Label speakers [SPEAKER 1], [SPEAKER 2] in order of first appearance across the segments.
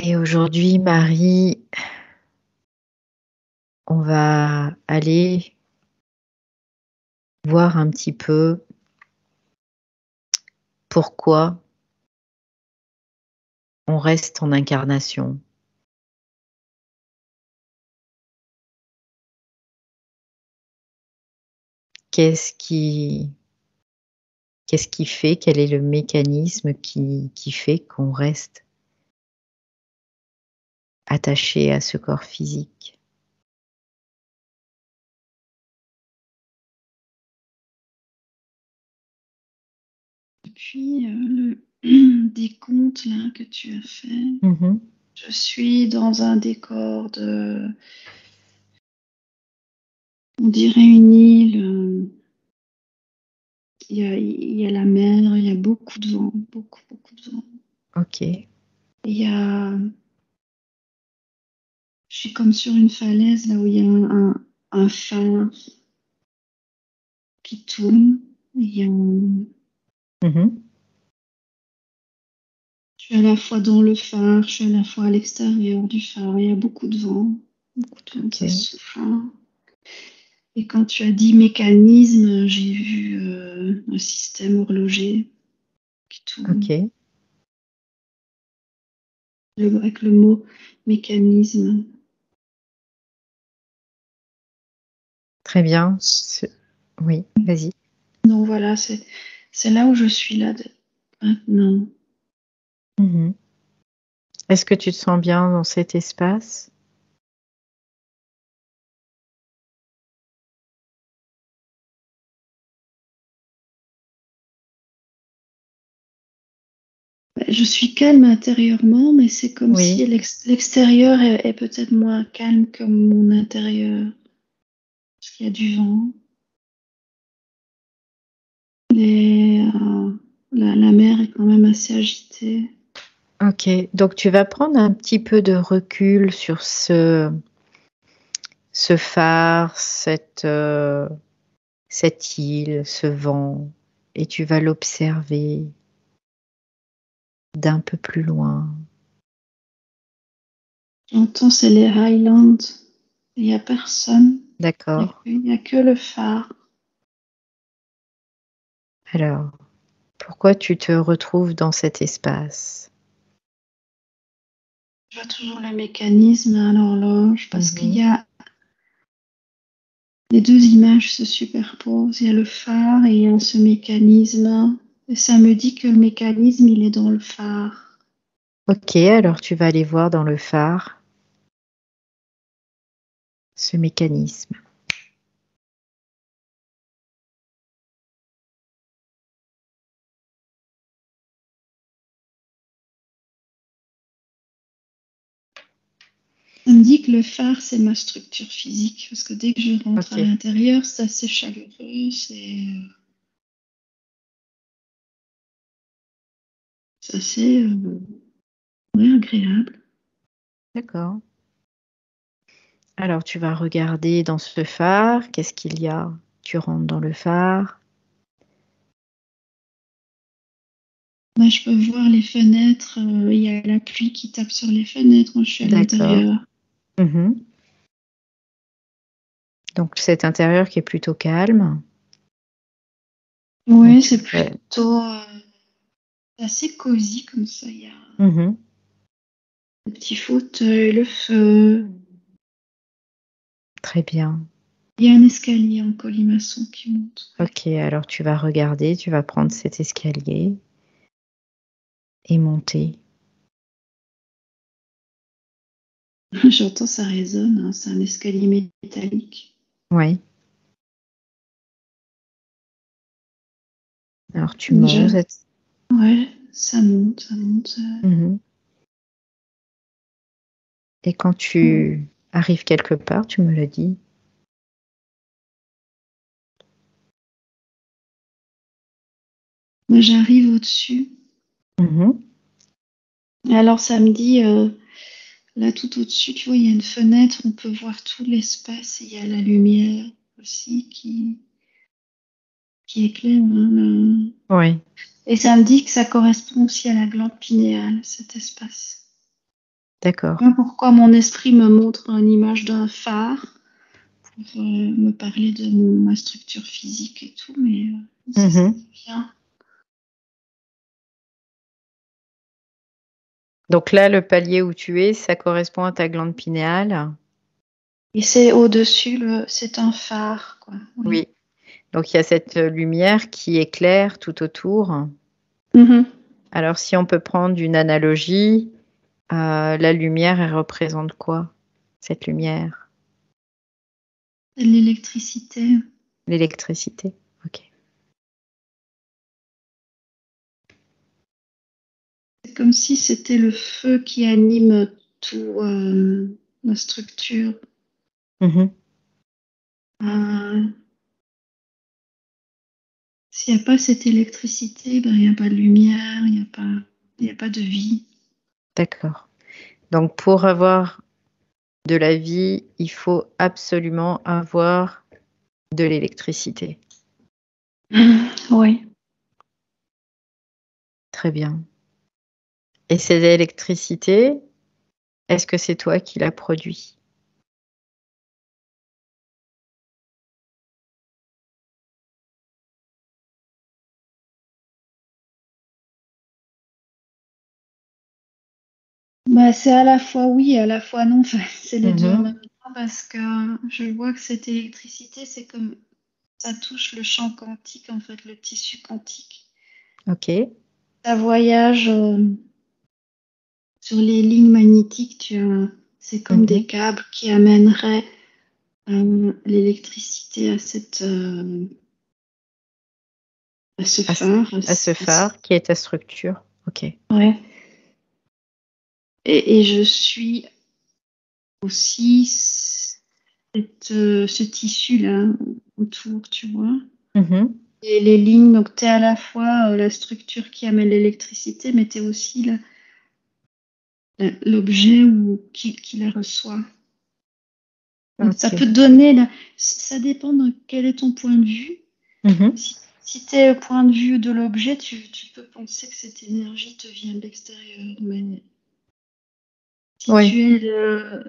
[SPEAKER 1] Et aujourd'hui, Marie, on va aller voir un petit peu pourquoi on reste en incarnation. Qu'est-ce qui, qu'est-ce qui fait, quel est le mécanisme qui fait qu'on reste attaché à ce corps physique?
[SPEAKER 2] Depuis le décompte là, que tu as fait,
[SPEAKER 1] Mhm.
[SPEAKER 2] je suis dans un décor on dirait une île. Il y a la mer, il y a beaucoup de vent, beaucoup, beaucoup de vent.
[SPEAKER 1] Ok,
[SPEAKER 2] Il y a, je suis comme sur une falaise là où il y a un phare qui tourne.
[SPEAKER 1] Mhm.
[SPEAKER 2] Je suis à la fois dans le phare, je suis à la fois à l'extérieur du phare. Il y a beaucoup de vent, ça
[SPEAKER 1] Ok,
[SPEAKER 2] souffle. Et quand tu as dit mécanisme, j'ai vu un système horloger qui tourne.
[SPEAKER 1] ok,
[SPEAKER 2] Avec le mot mécanisme.
[SPEAKER 1] très bien. Oui, vas-y.
[SPEAKER 2] Donc voilà, c'est là où je suis là maintenant.
[SPEAKER 1] Mhm. Est-ce que tu te sens bien dans cet espace?
[SPEAKER 2] Je suis calme intérieurement, mais c'est comme
[SPEAKER 1] Oui,
[SPEAKER 2] si l'extérieur est peut-être moins calme que mon intérieur. Parce qu'il y a du vent. La mer est quand même assez agitée.
[SPEAKER 1] ok. Donc tu vas prendre un petit peu de recul sur ce phare, cette île, ce vent, et tu vas l'observer d'un peu plus loin.
[SPEAKER 2] J'entends, c'est les Highlands. Il n'y a personne.
[SPEAKER 1] D'accord.
[SPEAKER 2] Il y a que le phare.
[SPEAKER 1] Alors, pourquoi tu te retrouves dans cet espace?
[SPEAKER 2] Je vois toujours le mécanisme à l'horloge parce qu'il
[SPEAKER 1] Mhm.
[SPEAKER 2] y a les deux images se superposent. Il y a le phare et il y a ce mécanisme. Et ça me dit que le mécanisme, il est dans le phare.
[SPEAKER 1] Ok, alors tu vas aller voir dans le phare ce mécanisme.
[SPEAKER 2] Ça me dit que le phare, c'est ma structure physique. Parce que dès que je rentre à
[SPEAKER 1] Ok,
[SPEAKER 2] l'intérieur, c'est assez chaleureux, c'est assez ouais, agréable.
[SPEAKER 1] d'accord. Alors tu vas regarder dans ce phare, qu'est-ce qu'il y a? Tu rentres dans le phare.
[SPEAKER 2] Bah, je peux voir les fenêtres. Il y a la pluie qui tape sur les fenêtres quand je suis à
[SPEAKER 1] D'accord.
[SPEAKER 2] l'intérieur.
[SPEAKER 1] Mhm. Donc cet intérieur qui est plutôt calme. Donc
[SPEAKER 2] Oui,
[SPEAKER 1] tu
[SPEAKER 2] c'est
[SPEAKER 1] vas...
[SPEAKER 2] plutôt assez cosy comme ça. Il y a
[SPEAKER 1] Mhm.
[SPEAKER 2] le petit fauteuil, le feu.
[SPEAKER 1] Très bien.
[SPEAKER 2] Il y a un escalier en colimaçon qui monte. Ouais.
[SPEAKER 1] Ok, alors tu vas regarder, tu vas prendre cet escalier et monter.
[SPEAKER 2] J'entends, ça résonne, hein, c'est un escalier métallique.
[SPEAKER 1] Oui. Alors tu
[SPEAKER 2] Déjà,
[SPEAKER 1] montes.
[SPEAKER 2] ouais, ça monte, ça monte.
[SPEAKER 1] Mhm. Et quand tu arrives quelque part, tu me le dis.
[SPEAKER 2] Moi, j'arrive au-dessus.
[SPEAKER 1] Mhm.
[SPEAKER 2] Et alors, ça me dit, là, tout au-dessus, tu vois, il y a une fenêtre, on peut voir tout l'espace et il y a la lumière aussi qui éclaire, hein,
[SPEAKER 1] Oui.
[SPEAKER 2] Et ça me dit que ça correspond aussi à la glande pinéale, cet espace.
[SPEAKER 1] D'accord.
[SPEAKER 2] Voilà pourquoi mon esprit me montre une image d'un phare pour me parler de ma structure physique et tout, mais ça c'est
[SPEAKER 1] Mhm.
[SPEAKER 2] bien.
[SPEAKER 1] Donc là, le palier où tu es, ça correspond à ta glande pinéale.
[SPEAKER 2] Et c'est au-dessus, c'est un phare, quoi. Oui.
[SPEAKER 1] Oui. Donc il y a cette lumière qui éclaire tout autour.
[SPEAKER 2] Mhm.
[SPEAKER 1] Alors si on peut prendre une analogie, la lumière, elle représente quoi, cette lumière?
[SPEAKER 2] C'est l'électricité.
[SPEAKER 1] L'électricité. Ok.
[SPEAKER 2] C'est comme si c'était le feu qui anime tout la structure.
[SPEAKER 1] Mhm.
[SPEAKER 2] Euh, S'il n'y a pas cette électricité, ben, il n'y a pas de lumière, il y a pas de vie.
[SPEAKER 1] D'accord. Donc pour avoir de la vie, il faut absolument avoir de l'électricité.
[SPEAKER 2] Oui.
[SPEAKER 1] Très bien. Et cette électricité, est-ce que c'est toi qui la produis?
[SPEAKER 2] Bah, c'est à la fois oui et à la fois non. Enfin, c'est les deux en
[SPEAKER 1] Mhm.
[SPEAKER 2] même temps parce que je vois que cette électricité, c'est comme ça touche le champ quantique, en fait, le tissu quantique.
[SPEAKER 1] Ok.
[SPEAKER 2] Ça voyage sur les lignes magnétiques, c'est comme des
[SPEAKER 1] Mhm.
[SPEAKER 2] câbles qui amèneraient l'électricité à ce
[SPEAKER 1] À, ce
[SPEAKER 2] phare.
[SPEAKER 1] à ce phare qui est ta structure. Ok.
[SPEAKER 2] Ouais. Et je suis aussi ce tissu-là autour, tu vois.
[SPEAKER 1] Mhm.
[SPEAKER 2] Et les lignes, donc tu es à la fois la structure qui amène l'électricité, mais tu es aussi l'objet qui la reçoit. Donc ça
[SPEAKER 1] Ok.
[SPEAKER 2] peut te donner, ça dépend de quel est ton point de vue.
[SPEAKER 1] Mhm.
[SPEAKER 2] Si tu es au point de vue de l'objet, tu peux penser que cette énergie te vient de l'extérieur. Mais si
[SPEAKER 1] Oui.
[SPEAKER 2] tu es le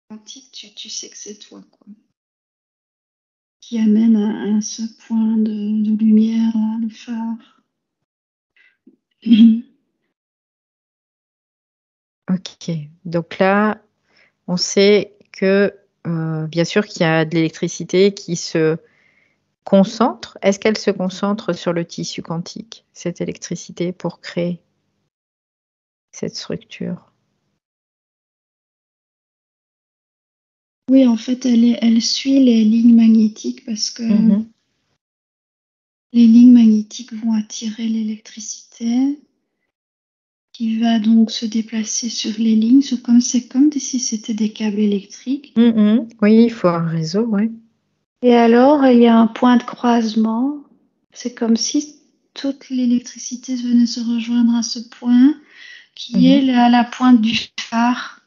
[SPEAKER 2] quantique, tu sais que c'est toi, quoi, qui amène à ce point de lumière, le phare.
[SPEAKER 1] Ok. Donc là, on sait que, bien sûr, qu'il y a de l'électricité qui se concentre. Est-ce qu'elle se concentre sur le tissu quantique, cette électricité, pour créer cette structure?
[SPEAKER 2] Oui, en fait, elle suit les lignes magnétiques parce que
[SPEAKER 1] Mhm.
[SPEAKER 2] les lignes magnétiques vont attirer l'électricité qui va donc se déplacer sur les lignes. C'est comme si c'était des câbles électriques.
[SPEAKER 1] Mhm. Oui, il faut un réseau, oui.
[SPEAKER 2] Et alors, il y a un point de croisement. C'est comme si toute l'électricité venait se rejoindre à ce point qui est
[SPEAKER 1] Mhm.
[SPEAKER 2] la pointe du phare.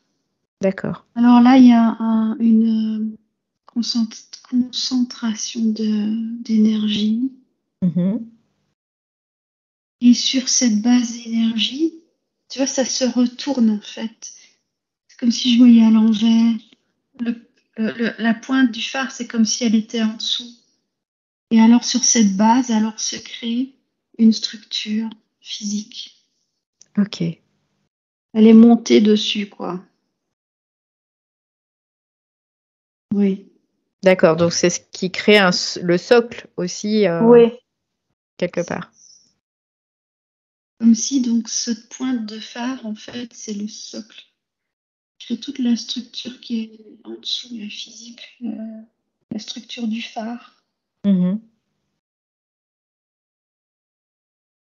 [SPEAKER 1] D'accord.
[SPEAKER 2] Alors là, il y a une concentration d'énergie.
[SPEAKER 1] Mhm.
[SPEAKER 2] Et sur cette base d'énergie, tu vois, ça se retourne en fait. C'est comme si je voyais à l'envers. La pointe du phare, c'est comme si elle était en dessous. Et alors sur cette base, alors se crée une structure physique.
[SPEAKER 1] Ok.
[SPEAKER 2] Elle est montée dessus, quoi. Oui.
[SPEAKER 1] D'accord. Donc, c'est ce qui crée le socle aussi,
[SPEAKER 2] Oui.
[SPEAKER 1] quelque part.
[SPEAKER 2] Comme si donc cette pointe de phare, en fait, c'est le socle. C'est toute la structure qui est en dessous, la physique, la structure du phare,
[SPEAKER 1] Mhm.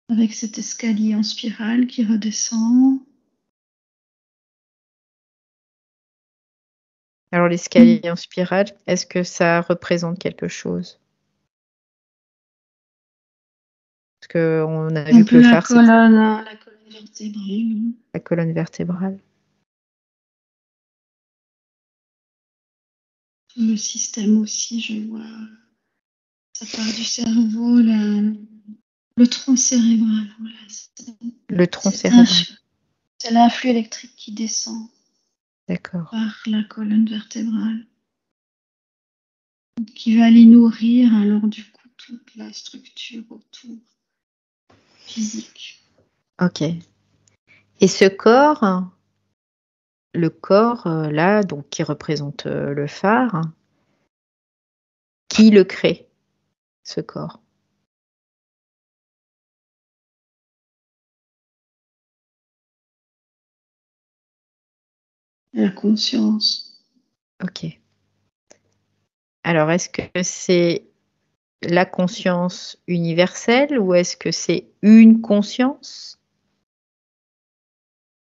[SPEAKER 2] avec cet escalier en spirale qui redescend.
[SPEAKER 1] Alors, l'escalier en spirale, est-ce que ça représente quelque chose? Parce qu'on a
[SPEAKER 2] Un
[SPEAKER 1] vu que
[SPEAKER 2] peu
[SPEAKER 1] le phare, c'était
[SPEAKER 2] la colonne vertébrale.
[SPEAKER 1] la colonne vertébrale.
[SPEAKER 2] Le système aussi, je vois. Ça part du cerveau, le tronc cérébral. Voilà,
[SPEAKER 1] Le tronc
[SPEAKER 2] c'est un,
[SPEAKER 1] cérébral.
[SPEAKER 2] C'est l'influx électrique qui descend
[SPEAKER 1] D'accord.
[SPEAKER 2] par la colonne vertébrale, qui va aller nourrir alors du coup toute la structure autour physique.
[SPEAKER 1] Ok. Et ce corps, le corps là, donc qui représente le phare, qui le crée, ce corps?
[SPEAKER 2] La conscience.
[SPEAKER 1] Ok. Alors, est-ce que c'est la conscience universelle ou est-ce que c'est une conscience?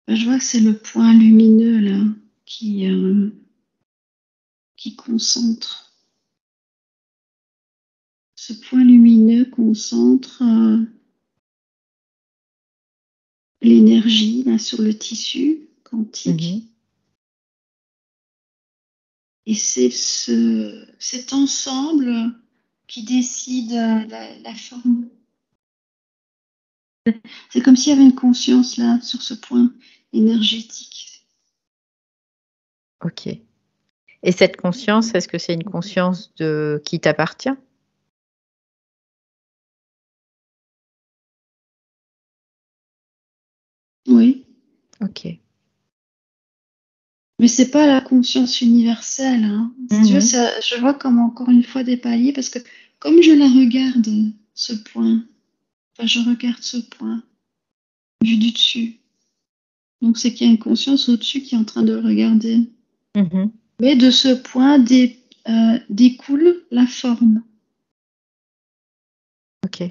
[SPEAKER 2] Je vois que c'est le point lumineux là qui concentre. Ce point lumineux concentre l'énergie là, sur le tissu quantique. Et c'est cet ensemble qui décide la forme. C'est comme s'il y avait une conscience là sur ce point énergétique.
[SPEAKER 1] Ok. Et cette conscience, est-ce que c'est une conscience qui t'appartient?
[SPEAKER 2] Oui.
[SPEAKER 1] Ok.
[SPEAKER 2] Mais c'est pas la conscience universelle. Hein. Si tu veux, ça, je vois comme encore une fois des paliers parce que comme je la regarde, ce point, enfin je regarde ce point, vu du dessus. Donc c'est qu'il y a une conscience au-dessus qui est en train de le regarder. Mais de ce point découle la forme.
[SPEAKER 1] Ok.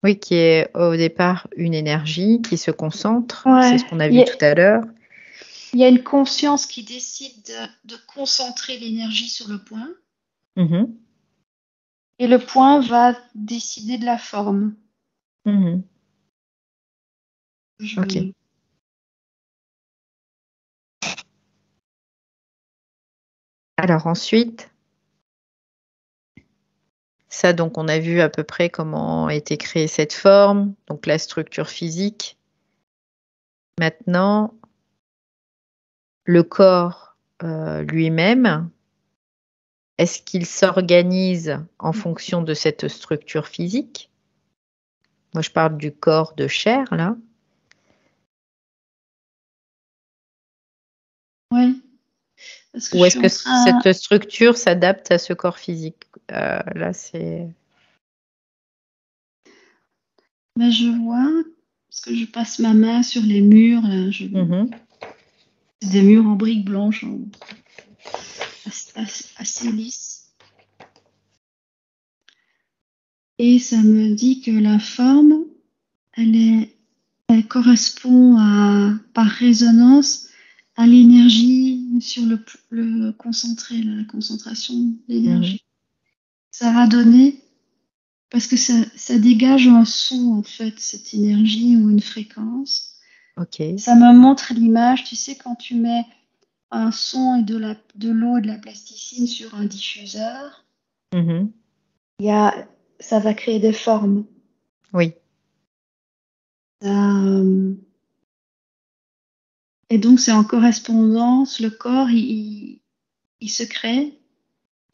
[SPEAKER 1] Oui, qui est au départ une énergie qui se concentre. C'est
[SPEAKER 2] Ouais.
[SPEAKER 1] ce qu'on a vu tout à l'heure.
[SPEAKER 2] Il y a une conscience qui décide de concentrer l'énergie sur le point. Et le point va décider de la forme.
[SPEAKER 1] Ok. Alors ensuite, ça, donc, on a vu à peu près comment a été créée cette forme, donc la structure physique. Maintenant, le corps lui-même, est-ce qu'il s'organise en fonction de cette structure physique? Moi, je parle du corps de chair, là.
[SPEAKER 2] Oui. Parce que
[SPEAKER 1] Ou
[SPEAKER 2] je
[SPEAKER 1] est-ce
[SPEAKER 2] suis
[SPEAKER 1] que
[SPEAKER 2] en train.
[SPEAKER 1] cette structure s'adapte à ce corps physique? Là, c'est...
[SPEAKER 2] Ben, je vois, parce que je passe ma main sur les murs. Là, c'est des murs en briques blanches, assez lisses. Et ça me dit que la forme, elle correspond par résonance à l'énergie sur le concentré, la concentration d'énergie. Ça va donner, parce que ça dégage un son, en fait, cette énergie ou une fréquence.
[SPEAKER 1] Ok.
[SPEAKER 2] Ça me montre l'image, tu sais, quand tu mets un son et de l'eau et de la plasticine sur un diffuseur, ça va créer des formes.
[SPEAKER 1] Oui.
[SPEAKER 2] Et donc, c'est en correspondance, le corps, il se crée,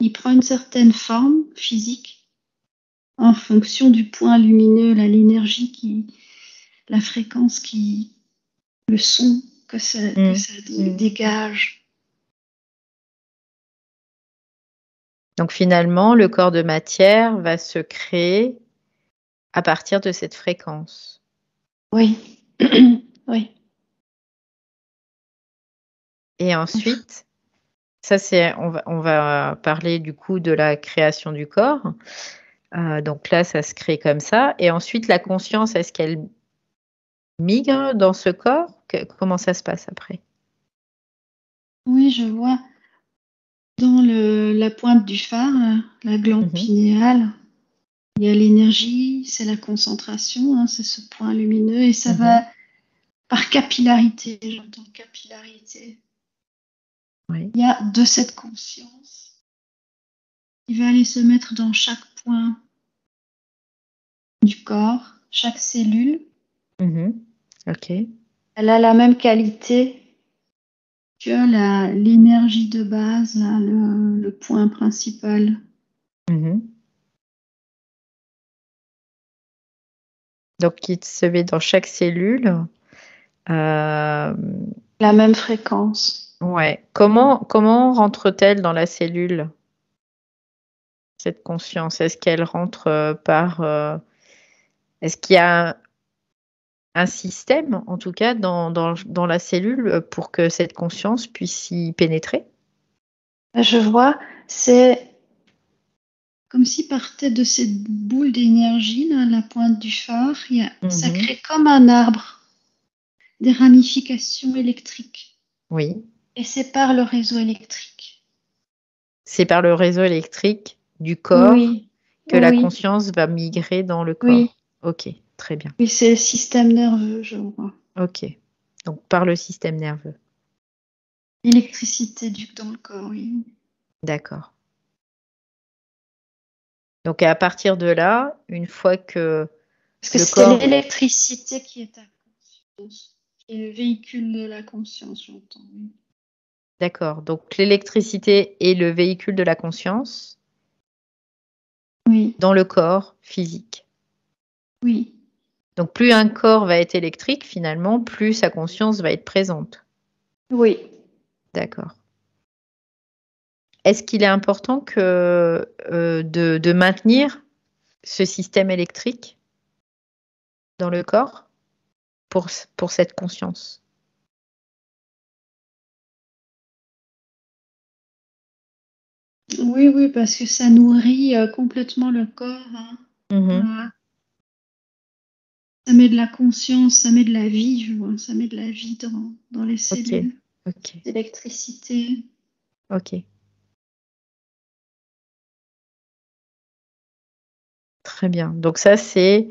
[SPEAKER 2] il prend une certaine forme physique en fonction du point lumineux, l'énergie la fréquence le son que ça dégage.
[SPEAKER 1] Donc finalement, le corps de matière va se créer à partir de cette fréquence.
[SPEAKER 2] Oui. Oui.
[SPEAKER 1] Et ensuite, ça c'est, on va parler du coup de la création du corps. Donc là, ça se crée comme ça. Et ensuite, la conscience, est-ce qu'elle migre dans ce corps? Comment ça se passe après?
[SPEAKER 2] Oui, je vois. Dans la pointe du phare, la glande pinéale, il y a l'énergie, c'est la concentration, hein, c'est ce point lumineux et ça va par capillarité, j'entends capillarité.
[SPEAKER 1] Oui.
[SPEAKER 2] Il y a de cette conscience qui va aller se mettre dans chaque point du corps, chaque cellule.
[SPEAKER 1] Ok.
[SPEAKER 2] Elle a la même qualité que l'énergie de base, là, le point principal.
[SPEAKER 1] Mhm. Donc, qui se met dans chaque cellule. Euh,
[SPEAKER 2] La même fréquence.
[SPEAKER 1] ouais. Comment rentre-t-elle dans la cellule, cette conscience? Est-ce qu'elle rentre est-ce qu'il y a un système, en tout cas, dans la cellule pour que cette conscience puisse y pénétrer?
[SPEAKER 2] Je vois, c'est comme si partait de cette boule d'énergie, là, la pointe du phare, ça
[SPEAKER 1] Mhm.
[SPEAKER 2] crée comme un arbre, des ramifications électriques,
[SPEAKER 1] Oui.
[SPEAKER 2] et sépare le réseau électrique.
[SPEAKER 1] C'est par le réseau électrique du corps
[SPEAKER 2] Oui,
[SPEAKER 1] que la
[SPEAKER 2] oui,
[SPEAKER 1] conscience va migrer dans le
[SPEAKER 2] oui,
[SPEAKER 1] corps. Ok, très bien.
[SPEAKER 2] oui, c'est le système nerveux, je vois.
[SPEAKER 1] Ok. Donc, par le système nerveux.
[SPEAKER 2] L'électricité dans le corps, oui.
[SPEAKER 1] D'accord. Donc, à partir de là, une fois que
[SPEAKER 2] Parce que
[SPEAKER 1] le
[SPEAKER 2] c'est
[SPEAKER 1] corps...
[SPEAKER 2] l'électricité qui est ta conscience, qui est le véhicule de la conscience, j'entends. Oui.
[SPEAKER 1] D'accord. Donc, l'électricité est le véhicule de la conscience
[SPEAKER 2] Oui,
[SPEAKER 1] dans le corps physique.
[SPEAKER 2] oui,
[SPEAKER 1] Donc, plus un corps va être électrique, finalement, plus sa conscience va être présente.
[SPEAKER 2] oui.
[SPEAKER 1] D'accord. Est-ce qu'il est important de maintenir ce système électrique dans le corps pour cette conscience?
[SPEAKER 2] Oui, oui, parce que ça nourrit complètement le corps. Hein.
[SPEAKER 1] Mhm.
[SPEAKER 2] Voilà. Ça met de la conscience, ça met de la vie, je vois. Ça met de la vie dans les
[SPEAKER 1] Ok,
[SPEAKER 2] cellules.
[SPEAKER 1] ok,
[SPEAKER 2] D'électricité.
[SPEAKER 1] ok. Très bien. Donc ça, c'est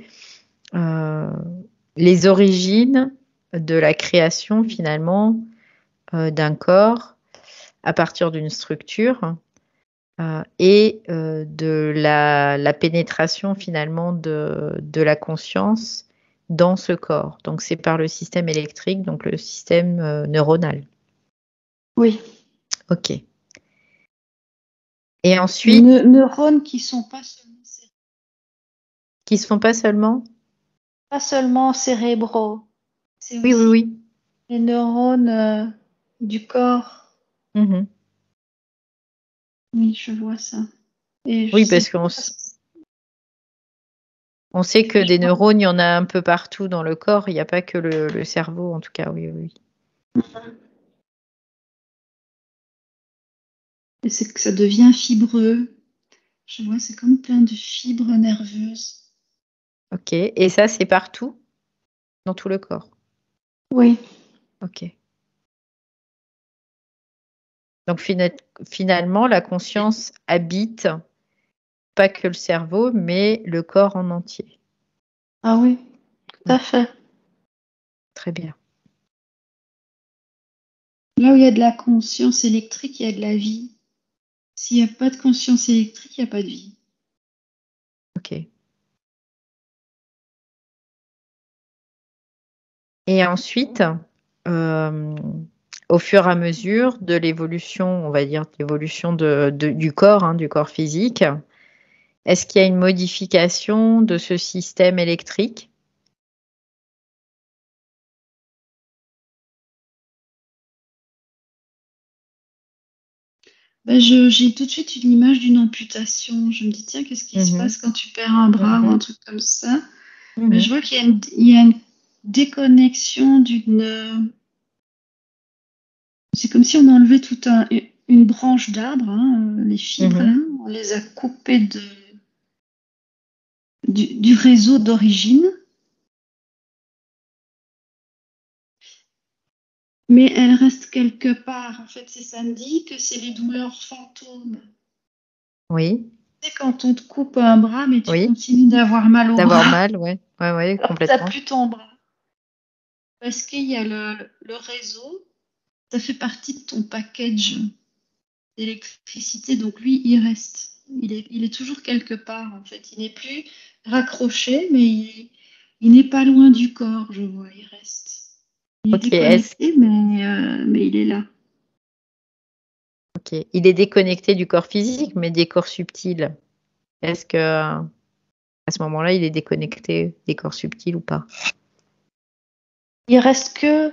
[SPEAKER 1] euh, les origines de la création finalement d'un corps à partir d'une structure et de la pénétration finalement de la conscience dans ce corps. Donc c'est par le système électrique, donc le système neuronal.
[SPEAKER 2] Oui.
[SPEAKER 1] Ok. Et
[SPEAKER 2] Les
[SPEAKER 1] ensuite,
[SPEAKER 2] neurones qui sont
[SPEAKER 1] qui se font pas seulement?
[SPEAKER 2] pas seulement cérébraux, c'est
[SPEAKER 1] Oui, oui,
[SPEAKER 2] aussi
[SPEAKER 1] oui.
[SPEAKER 2] les neurones du corps.
[SPEAKER 1] Mhm.
[SPEAKER 2] Oui, je vois ça. Et je
[SPEAKER 1] Oui,
[SPEAKER 2] sais
[SPEAKER 1] parce
[SPEAKER 2] pas.
[SPEAKER 1] on sait que
[SPEAKER 2] Je
[SPEAKER 1] des
[SPEAKER 2] vois.
[SPEAKER 1] neurones, il y en a un peu partout dans le corps. Il n'y a pas que le cerveau, en tout cas. Oui, oui, oui.
[SPEAKER 2] Et c'est que ça devient fibreux. Je vois, c'est comme plein de fibres nerveuses.
[SPEAKER 1] Ok. Et ça, c'est partout, dans tout le corps.
[SPEAKER 2] Oui,
[SPEAKER 1] Ok. Donc finalement, la conscience habite pas que le cerveau, mais le corps en entier.
[SPEAKER 2] ah oui, tout
[SPEAKER 1] Mm.
[SPEAKER 2] à fait.
[SPEAKER 1] Très bien.
[SPEAKER 2] Là où il y a de la conscience électrique, il y a de la vie. S'il n'y a pas de conscience électrique, il n'y a pas de vie.
[SPEAKER 1] Ok. Et ensuite, euh, au fur et à mesure de l'évolution, on va dire, de l'évolution du corps, hein, du corps physique, est-ce qu'il y a une modification de ce système électrique?
[SPEAKER 2] Ben, j'ai tout de suite une image d'une amputation. Je me dis, tiens, qu'est-ce qui se passe
[SPEAKER 1] Mhm,
[SPEAKER 2] quand tu perds un bras ou un
[SPEAKER 1] mhm,
[SPEAKER 2] truc comme ça? Ben, je
[SPEAKER 1] mhm,
[SPEAKER 2] vois il y a une déconnexion d'une. C'est comme si on enlevait une branche d'arbre, hein, les fibres, là,
[SPEAKER 1] mhm.
[SPEAKER 2] on les a coupées du réseau d'origine, mais elles restent quelque part. En fait, c'est ça me dit que c'est les douleurs fantômes.
[SPEAKER 1] Oui,
[SPEAKER 2] Tu sais, quand on te coupe un bras, mais tu
[SPEAKER 1] oui.
[SPEAKER 2] continues d'avoir mal au
[SPEAKER 1] D'avoir
[SPEAKER 2] bras,
[SPEAKER 1] mal, ouais. Ouais, ouais,
[SPEAKER 2] alors que t'as
[SPEAKER 1] complètement.
[SPEAKER 2] plus ton bras. Parce qu'il y a le réseau, ça fait partie de ton package d'électricité, donc lui, il reste. Il est toujours quelque part, en fait. Il n'est plus raccroché, mais il n'est pas loin du corps, je vois, il reste. Il est
[SPEAKER 1] Ok,
[SPEAKER 2] déconnecté, mais il est là.
[SPEAKER 1] ok. Il est déconnecté du corps physique, mais des corps subtils. Est-ce que à ce moment-là, il est déconnecté des corps subtils ou pas?
[SPEAKER 2] Il reste que...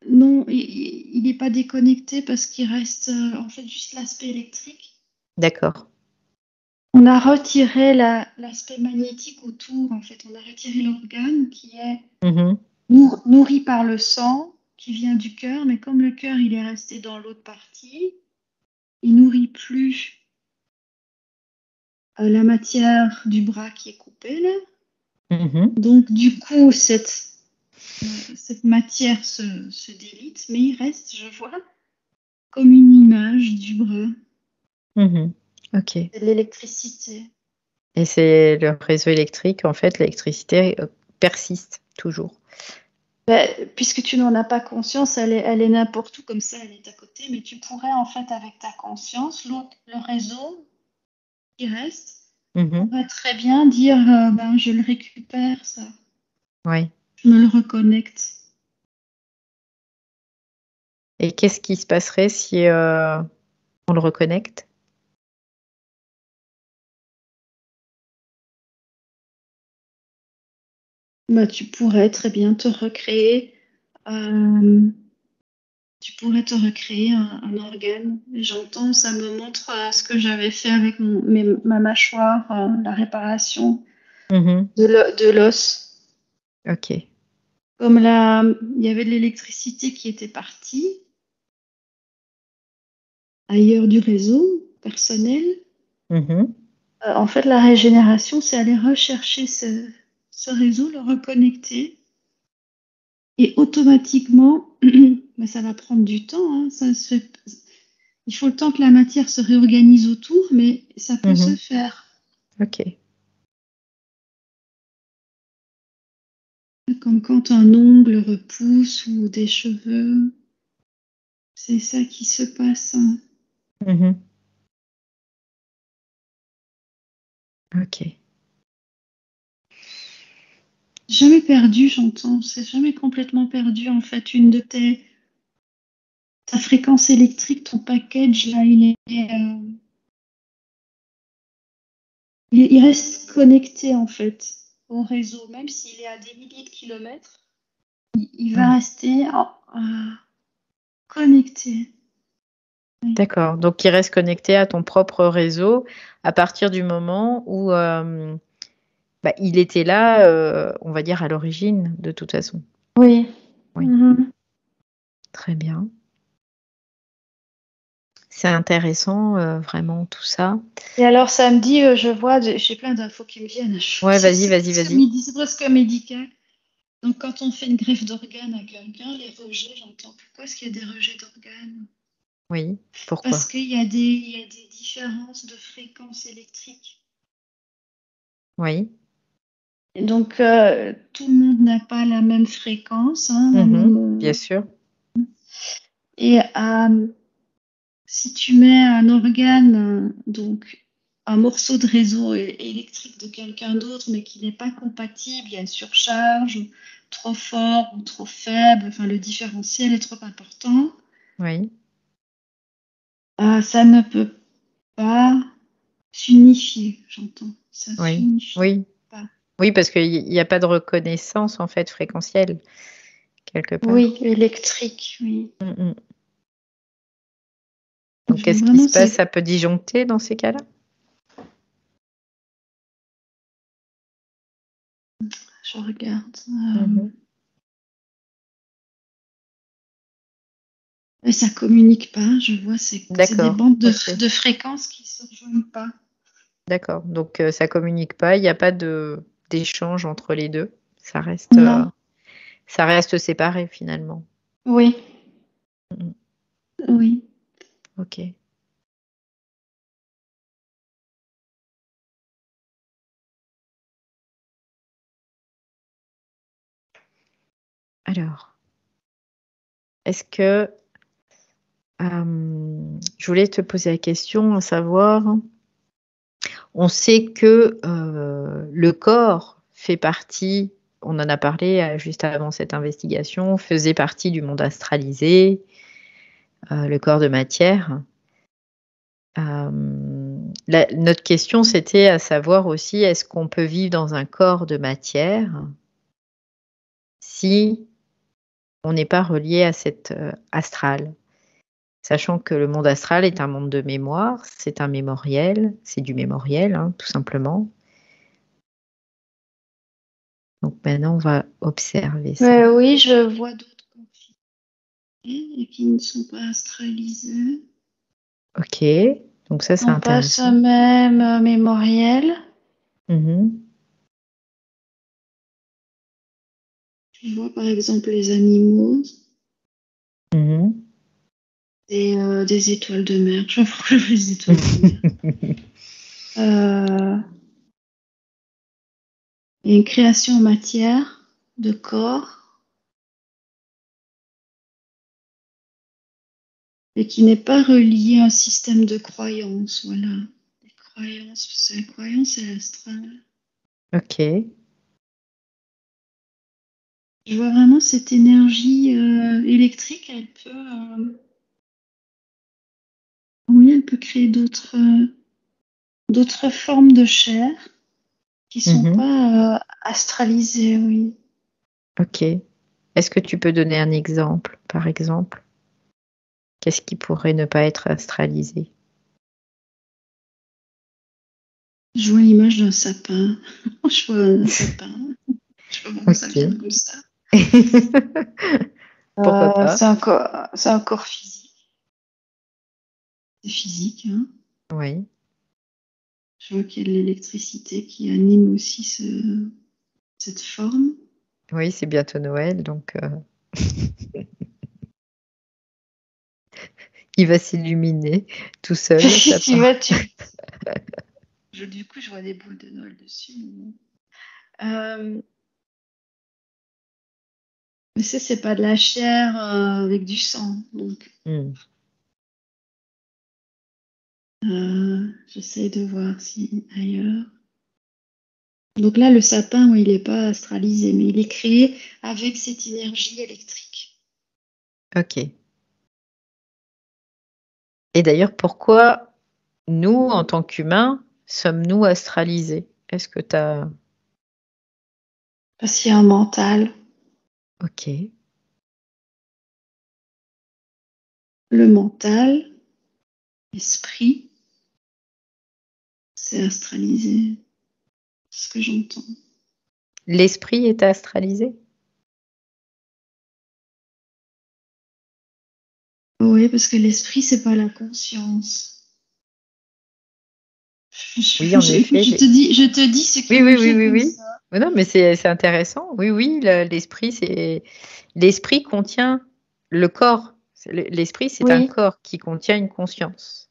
[SPEAKER 2] Non, il n'est pas déconnecté parce qu'il reste en fait juste l'aspect électrique.
[SPEAKER 1] D'accord.
[SPEAKER 2] On a retiré l'aspect magnétique autour, en fait. On a retiré l'organe qui est
[SPEAKER 1] Mhm.
[SPEAKER 2] nourri par le sang qui vient du cœur, mais comme le cœur il est resté dans l'autre partie, il nourrit plus la matière du bras qui est coupée là.
[SPEAKER 1] Mhm.
[SPEAKER 2] Donc du coup cette matière se délite, mais il reste, je vois, comme une image du bras.
[SPEAKER 1] Mhm. Ok.
[SPEAKER 2] C'est de l'électricité.
[SPEAKER 1] Et c'est le réseau électrique, en fait, l'électricité persiste toujours.
[SPEAKER 2] Ben, puisque tu n'en as pas conscience, elle est n'importe où comme ça, elle est à côté, mais tu pourrais en fait avec ta conscience, le réseau qui reste,
[SPEAKER 1] Mhm.
[SPEAKER 2] pourrait très bien dire ben, je le récupère, ça,
[SPEAKER 1] Oui.
[SPEAKER 2] je me le reconnecte.
[SPEAKER 1] Et qu'est-ce qui se passerait si on le reconnecte?
[SPEAKER 2] Ben, tu pourrais très bien te recréer, euh, tu pourrais te recréer un organe. J'entends, ça me montre ce que j'avais fait avec ma mâchoire, la réparation
[SPEAKER 1] Mhm.
[SPEAKER 2] de l'os.
[SPEAKER 1] Ok.
[SPEAKER 2] Comme là, il y avait de l'électricité qui était partie ailleurs du réseau personnel.
[SPEAKER 1] Mhm.
[SPEAKER 2] En fait, la régénération, c'est aller rechercher ce réseau, le reconnecter. Et automatiquement, mais ça va prendre du temps. Hein, il faut le temps que la matière se réorganise autour, mais ça peut se
[SPEAKER 1] Mhm.
[SPEAKER 2] faire.
[SPEAKER 1] Ok.
[SPEAKER 2] Comme quand un ongle repousse ou des cheveux. C'est ça qui se passe. Hein.
[SPEAKER 1] Mhm. Ok.
[SPEAKER 2] Jamais perdu, j'entends. C'est jamais complètement perdu. En fait, ta fréquence électrique, ton package, là, il reste connecté, en fait, au réseau. Même s'il est à des milliers de kilomètres, il va
[SPEAKER 1] Mhm.
[SPEAKER 2] rester connecté. Oui.
[SPEAKER 1] D'accord. Donc, il reste connecté à ton propre réseau à partir du moment où bah, il était là, on va dire, à l'origine, de toute façon.
[SPEAKER 2] Oui.
[SPEAKER 1] Oui.
[SPEAKER 2] Mhm.
[SPEAKER 1] Très bien. C'est intéressant, vraiment, tout ça.
[SPEAKER 2] Et alors, samedi, je vois, j'ai plein d'infos qui me viennent.
[SPEAKER 1] Ouais, vas-y, vas-y, vas-y.
[SPEAKER 2] C'est presque médical. Donc, quand on fait une greffe d'organes à quelqu'un, les rejets, j'entends. Pourquoi est-ce qu'il y a des rejets d'organes?
[SPEAKER 1] Oui.
[SPEAKER 2] Parce
[SPEAKER 1] Pourquoi?
[SPEAKER 2] il y a des différences de fréquences électriques.
[SPEAKER 1] Oui.
[SPEAKER 2] Et donc, tout le monde n'a pas la même fréquence, hein, la
[SPEAKER 1] Mhm.
[SPEAKER 2] même,
[SPEAKER 1] Bien sûr.
[SPEAKER 2] et si tu mets un organe, donc un morceau de réseau électrique de quelqu'un d'autre, mais qui n'est pas compatible, il y a une surcharge, trop fort ou trop faible, enfin le différentiel est trop important,
[SPEAKER 1] Oui.
[SPEAKER 2] ça ne peut pas s'unifier, j'entends. Ça
[SPEAKER 1] Oui.
[SPEAKER 2] s'unifie
[SPEAKER 1] Oui.
[SPEAKER 2] pas.
[SPEAKER 1] Oui, parce qu'il n'y a pas de reconnaissance, en fait, fréquentielle, quelque part.
[SPEAKER 2] Oui, électrique, oui.
[SPEAKER 1] Mhm.
[SPEAKER 2] Donc,
[SPEAKER 1] Donc, qu'est-ce qui
[SPEAKER 2] vraiment,
[SPEAKER 1] se passe? Ça peut disjoncter dans ces cas-là?
[SPEAKER 2] je regarde.
[SPEAKER 1] Mhm.
[SPEAKER 2] Mais ça communique pas, je vois, c'est des
[SPEAKER 1] D'accord.
[SPEAKER 2] bandes
[SPEAKER 1] Ok.
[SPEAKER 2] de fréquences qui se rejoignent pas.
[SPEAKER 1] D'accord. Donc, ça communique pas. Il n'y a pas d'échange entre les deux. Ça reste,
[SPEAKER 2] Non,
[SPEAKER 1] ça reste séparé, finalement.
[SPEAKER 2] oui,
[SPEAKER 1] Mhm.
[SPEAKER 2] oui.
[SPEAKER 1] Ok. Alors, est-ce que je voulais te poser la question, à savoir, on sait que le corps fait partie, on en a parlé juste avant cette investigation, faisait partie du monde astralisé, le corps de matière. Notre question, c'était à savoir aussi, est-ce qu'on peut vivre dans un corps de matière si on n'est pas relié à cet astral? Sachant que le monde astral est un monde de mémoire, c'est un mémoriel, c'est du mémoriel, hein, tout simplement. Donc maintenant, on va observer ça.
[SPEAKER 2] Oui, je vois d'autres conflits et qui ne sont pas astralisés.
[SPEAKER 1] Ok, donc ça, c'est
[SPEAKER 2] On passe
[SPEAKER 1] intéressant.
[SPEAKER 2] même mémoriel.
[SPEAKER 1] Mhm.
[SPEAKER 2] Je vois par exemple les animaux
[SPEAKER 1] Mhm.
[SPEAKER 2] et des étoiles de mer. Je vois les étoiles de mer. Et une création en matière de corps et qui n'est pas reliée à un système de croyances. Voilà. Les croyances, c'est la croyance et l'astral.
[SPEAKER 1] Ok.
[SPEAKER 2] Je vois vraiment cette énergie électrique. Oui, elle peut créer d'autres formes de chair qui sont
[SPEAKER 1] Mhm.
[SPEAKER 2] pas astralisées. Oui.
[SPEAKER 1] Ok. Est-ce que tu peux donner un exemple, par exemple? Qu'est-ce qui pourrait ne pas être astralisé?
[SPEAKER 2] Je vois l'image d'un sapin. Je vois un sapin. Je sais pas pourquoi ça vient
[SPEAKER 1] Ok.
[SPEAKER 2] comme ça.
[SPEAKER 1] Pourquoi pas?
[SPEAKER 2] C'est un corps physique. C'est physique, hein.
[SPEAKER 1] Oui.
[SPEAKER 2] Je vois qu'il y a de l'électricité qui anime aussi cette forme.
[SPEAKER 1] Oui, c'est bientôt Noël, donc il va s'illuminer tout seul, le
[SPEAKER 2] Tu
[SPEAKER 1] sapin.
[SPEAKER 2] vois, du coup, je vois des boules de Noël dessus. Euh, mais ça, c'est pas de la chair avec du sang. Donc,
[SPEAKER 1] Hmm.
[SPEAKER 2] j'essaie de voir si ailleurs. Donc là, le sapin, oui, il n'est pas astralisé, mais il est créé avec cette énergie électrique.
[SPEAKER 1] Ok. Et d'ailleurs, pourquoi nous, en tant qu'humains, sommes-nous astralisés? Est-ce que tu as...
[SPEAKER 2] Parce qu'il y a un mental.
[SPEAKER 1] Ok.
[SPEAKER 2] Le mental, l'esprit, c'est astralisé. C'est ce que j'entends.
[SPEAKER 1] L'esprit est astralisé?
[SPEAKER 2] Oui, parce que l'esprit, c'est pas la conscience.
[SPEAKER 1] Oui, en
[SPEAKER 2] Écoute,
[SPEAKER 1] effet.
[SPEAKER 2] je te dis ce qui
[SPEAKER 1] Oui,
[SPEAKER 2] me
[SPEAKER 1] oui, oui,
[SPEAKER 2] vient
[SPEAKER 1] oui,
[SPEAKER 2] comme
[SPEAKER 1] oui.
[SPEAKER 2] ça.
[SPEAKER 1] Mais non, mais c'est intéressant. Oui, oui, l'esprit, c'est... L'esprit contient le corps. L'esprit, c'est un
[SPEAKER 2] Oui,
[SPEAKER 1] corps qui contient une conscience.